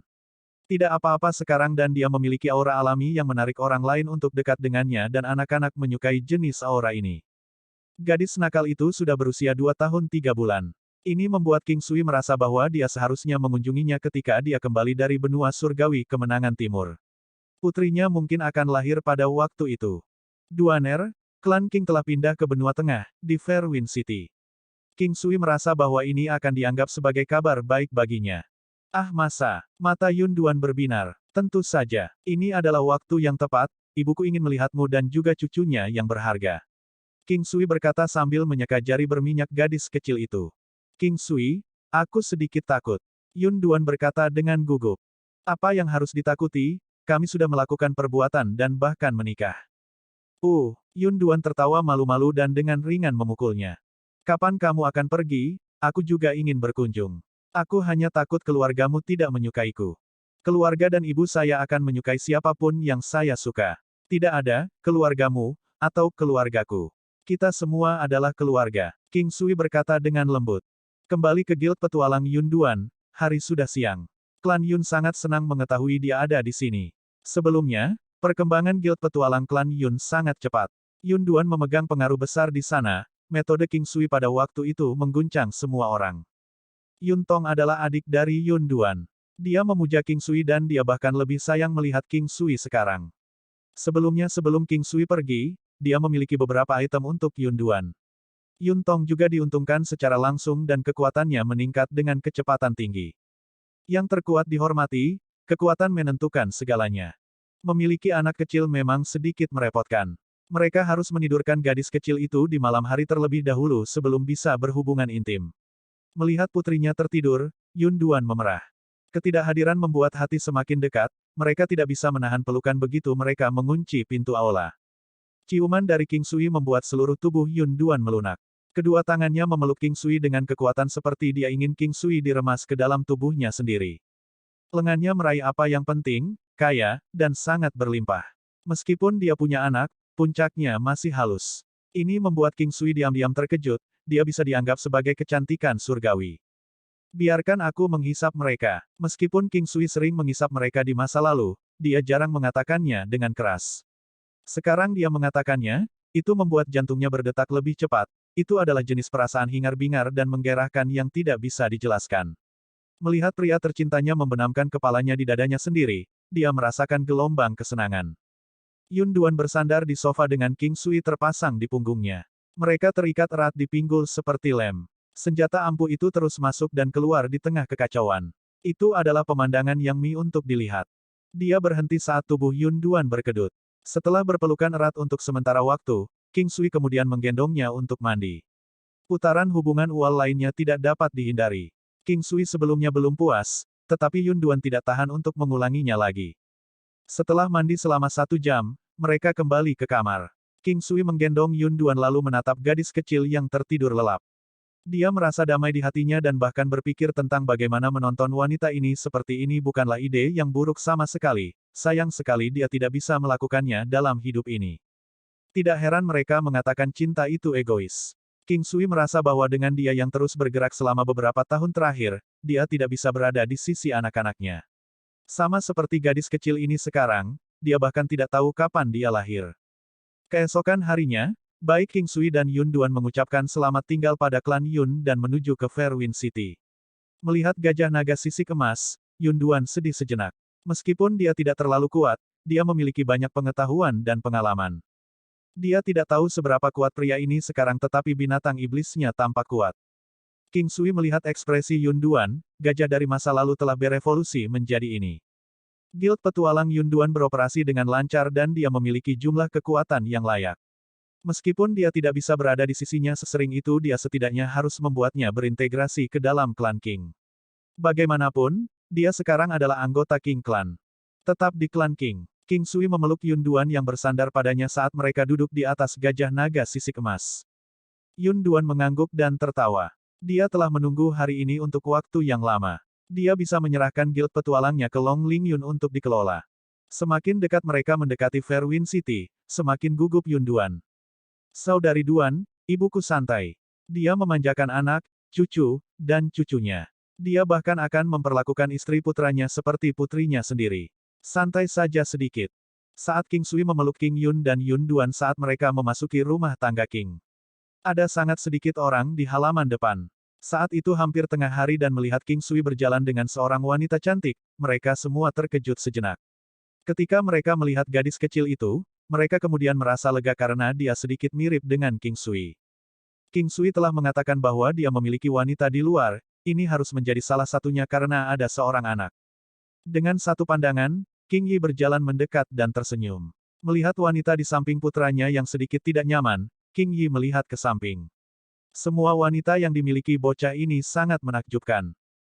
Tidak apa-apa sekarang dan dia memiliki aura alami yang menarik orang lain untuk dekat dengannya dan anak-anak menyukai jenis aura ini. Gadis nakal itu sudah berusia 2 tahun 3 bulan. Ini membuat King Sui merasa bahwa dia seharusnya mengunjunginya ketika dia kembali dari benua surgawi kemenangan timur. Putrinya mungkin akan lahir pada waktu itu. Duaner, klan King telah pindah ke benua tengah, di Fairwind City. King Sui merasa bahwa ini akan dianggap sebagai kabar baik baginya. Ah mata Yun Duan berbinar. Tentu saja, ini adalah waktu yang tepat, ibuku ingin melihatmu dan juga cucunya yang berharga. King Sui berkata sambil menyeka jari berminyak gadis kecil itu. King Sui, aku sedikit takut. Yun Duan berkata dengan gugup. Apa yang harus ditakuti? Kami sudah melakukan perbuatan dan bahkan menikah. Yun Duan tertawa malu-malu dan dengan ringan memukulnya. Kapan kamu akan pergi? Aku juga ingin berkunjung. Aku hanya takut keluargamu tidak menyukaiku. Keluarga dan ibu saya akan menyukai siapapun yang saya suka. Tidak ada, keluargamu, atau keluargaku. Kita semua adalah keluarga. King Sui berkata dengan lembut. Kembali ke Guild Petualang Yun Duan, hari sudah siang. Klan Yun sangat senang mengetahui dia ada di sini. Sebelumnya, perkembangan Guild Petualang Klan Yun sangat cepat. Yun Duan memegang pengaruh besar di sana, metode King Sui pada waktu itu mengguncang semua orang. Yun Tong adalah adik dari Yun Duan. Dia memuja King Sui dan dia bahkan lebih sayang melihat King Sui sekarang. Sebelum King Sui pergi, dia memiliki beberapa item untuk Yun Duan. Yun Tong juga diuntungkan secara langsung dan kekuatannya meningkat dengan kecepatan tinggi. Yang terkuat dihormati, kekuatan menentukan segalanya. Memiliki anak kecil memang sedikit merepotkan. Mereka harus menidurkan gadis kecil itu di malam hari terlebih dahulu sebelum bisa berhubungan intim. Melihat putrinya tertidur, Yun Duan memerah. Ketidakhadiran membuat hati semakin dekat, mereka tidak bisa menahan pelukan begitu mereka mengunci pintu aula. Ciuman dari King Sui membuat seluruh tubuh Yun Duan melunak. Kedua tangannya memeluk King Sui dengan kekuatan seperti dia ingin King Sui diremas ke dalam tubuhnya sendiri. Lengannya meraih apa yang penting, kaya, dan sangat berlimpah. Meskipun dia punya anak, puncaknya masih halus. Ini membuat King Sui diam-diam terkejut, dia bisa dianggap sebagai kecantikan surgawi. Biarkan aku menghisap mereka. Meskipun King Sui sering menghisap mereka di masa lalu, dia jarang mengatakannya dengan keras. Sekarang dia mengatakannya, itu membuat jantungnya berdetak lebih cepat, itu adalah jenis perasaan hingar-bingar dan menggerahkan yang tidak bisa dijelaskan. Melihat pria tercintanya membenamkan kepalanya di dadanya sendiri, dia merasakan gelombang kesenangan. Yun Duan bersandar di sofa dengan King Sui terpasang di punggungnya. Mereka terikat erat di pinggul seperti lem. Senjata ampuh itu terus masuk dan keluar di tengah kekacauan. Itu adalah pemandangan yang mi untuk dilihat. Dia berhenti saat tubuh Yun Duan berkedut. Setelah berpelukan erat untuk sementara waktu, King Sui kemudian menggendongnya untuk mandi. Putaran hubungan ual lainnya tidak dapat dihindari. King Sui sebelumnya belum puas, tetapi Yun Duan tidak tahan untuk mengulanginya lagi. Setelah mandi selama 1 jam, mereka kembali ke kamar. King Sui menggendong Yun Duan lalu menatap gadis kecil yang tertidur lelap. Dia merasa damai di hatinya dan bahkan berpikir tentang bagaimana menonton wanita ini seperti ini bukanlah ide yang buruk sama sekali. Sayang sekali dia tidak bisa melakukannya dalam hidup ini. Tidak heran mereka mengatakan cinta itu egois. King Sui merasa bahwa dengan dia yang terus bergerak selama beberapa tahun terakhir, dia tidak bisa berada di sisi anak-anaknya. Sama seperti gadis kecil ini sekarang, dia bahkan tidak tahu kapan dia lahir. Keesokan harinya, baik King Sui dan Yun Duan mengucapkan selamat tinggal pada klan Yun dan menuju ke Fairwind City. Melihat gajah naga sisik emas, Yun Duan sedih sejenak. Meskipun dia tidak terlalu kuat, dia memiliki banyak pengetahuan dan pengalaman. Dia tidak tahu seberapa kuat pria ini sekarang tetapi binatang iblisnya tampak kuat. King Sui melihat ekspresi Yun Duan, gajah dari masa lalu telah berevolusi menjadi ini. Guild petualang Yun Duan beroperasi dengan lancar dan dia memiliki jumlah kekuatan yang layak. Meskipun dia tidak bisa berada di sisinya sesering itu dia setidaknya harus membuatnya berintegrasi ke dalam klan King. Bagaimanapun, dia sekarang adalah anggota King Clan. Tetap di klan King. King Sui memeluk Yun Duan yang bersandar padanya saat mereka duduk di atas gajah naga sisik emas. Yun Duan mengangguk dan tertawa. Dia telah menunggu hari ini untuk waktu yang lama. Dia bisa menyerahkan guild petualangnya ke Long Ling Yun untuk dikelola. Semakin dekat mereka mendekati Fairwind City, semakin gugup Yun Duan. Saudari Duan, ibuku santai. Dia memanjakan anak, cucu, dan cucunya. Dia bahkan akan memperlakukan istri putranya seperti putrinya sendiri. Santai saja sedikit. Saat King Sui memeluk King Yun dan Yun Duan saat mereka memasuki rumah tangga King. Ada sangat sedikit orang di halaman depan. Saat itu hampir tengah hari dan melihat King Sui berjalan dengan seorang wanita cantik, mereka semua terkejut sejenak. Ketika mereka melihat gadis kecil itu, mereka kemudian merasa lega karena dia sedikit mirip dengan King Sui. King Sui telah mengatakan bahwa dia memiliki wanita di luar, ini harus menjadi salah satunya karena ada seorang anak. Dengan satu pandangan, King Yi berjalan mendekat dan tersenyum. Melihat wanita di samping putranya yang sedikit tidak nyaman, King Yi melihat ke samping. Semua wanita yang dimiliki bocah ini sangat menakjubkan.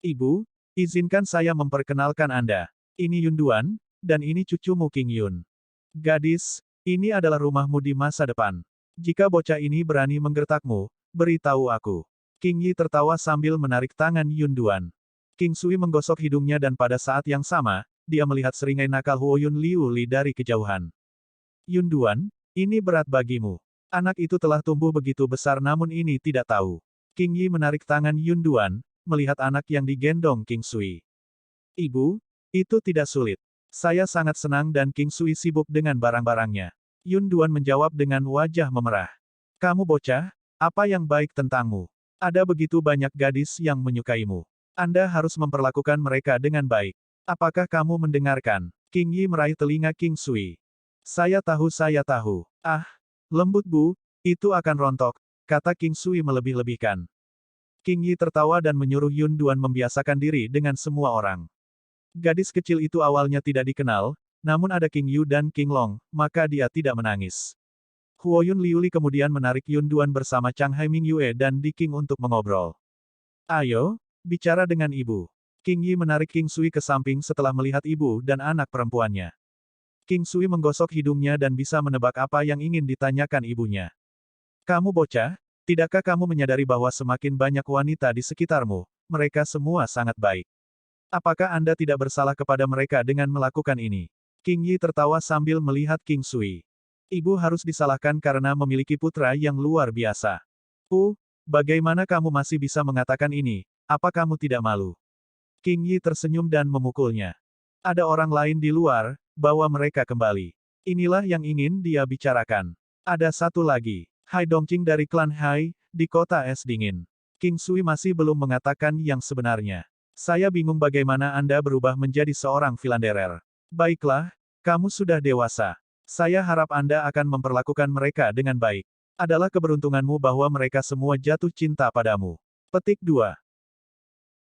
Ibu, izinkan saya memperkenalkan Anda. Ini Yun Duan, dan ini cucumu King Yun. Gadis, ini adalah rumahmu di masa depan. Jika bocah ini berani menggertakmu, beritahu aku. King Yi tertawa sambil menarik tangan Yun Duan. King Sui menggosok hidungnya dan pada saat yang sama, dia melihat seringai nakal Huo Yun Liu Li dari kejauhan. Yun Duan, ini berat bagimu. Anak itu telah tumbuh begitu besar namun ini tidak tahu. King Yi menarik tangan Yun Duan, melihat anak yang digendong King Sui. Ibu, itu tidak sulit. Saya sangat senang dan King Sui sibuk dengan barang-barangnya. Yun Duan menjawab dengan wajah memerah. Kamu bocah, apa yang baik tentangmu? Ada begitu banyak gadis yang menyukaimu. Anda harus memperlakukan mereka dengan baik. Apakah kamu mendengarkan? King Yi meraih telinga King Sui. Saya tahu. Ah, lembut bu, itu akan rontok, kata King Sui melebih-lebihkan. King Yi tertawa dan menyuruh Yun Duan membiasakan diri dengan semua orang. Gadis kecil itu awalnya tidak dikenal, namun ada King Yu dan King Long, maka dia tidak menangis. Huo Yun Liuli kemudian menarik Yun Duan bersama Chang Haiming Yue dan Di King untuk mengobrol. Ayo, bicara dengan ibu. King Yi menarik King Sui ke samping setelah melihat ibu dan anak perempuannya. King Sui menggosok hidungnya dan bisa menebak apa yang ingin ditanyakan ibunya. Kamu bocah, tidakkah kamu menyadari bahwa semakin banyak wanita di sekitarmu, mereka semua sangat baik? Apakah Anda tidak bersalah kepada mereka dengan melakukan ini? King Yi tertawa sambil melihat King Sui. Ibu harus disalahkan karena memiliki putra yang luar biasa. Bagaimana kamu masih bisa mengatakan ini? Apa kamu tidak malu? King Yi tersenyum dan memukulnya. Ada orang lain di luar, bawa mereka kembali. Inilah yang ingin dia bicarakan. Ada satu lagi. Hai Dongqing dari klan Hai, di kota es dingin. King Sui masih belum mengatakan yang sebenarnya. Saya bingung bagaimana Anda berubah menjadi seorang Philanderer. Baiklah, kamu sudah dewasa. Saya harap Anda akan memperlakukan mereka dengan baik. Adalah keberuntunganmu bahwa mereka semua jatuh cinta padamu. Petik 2.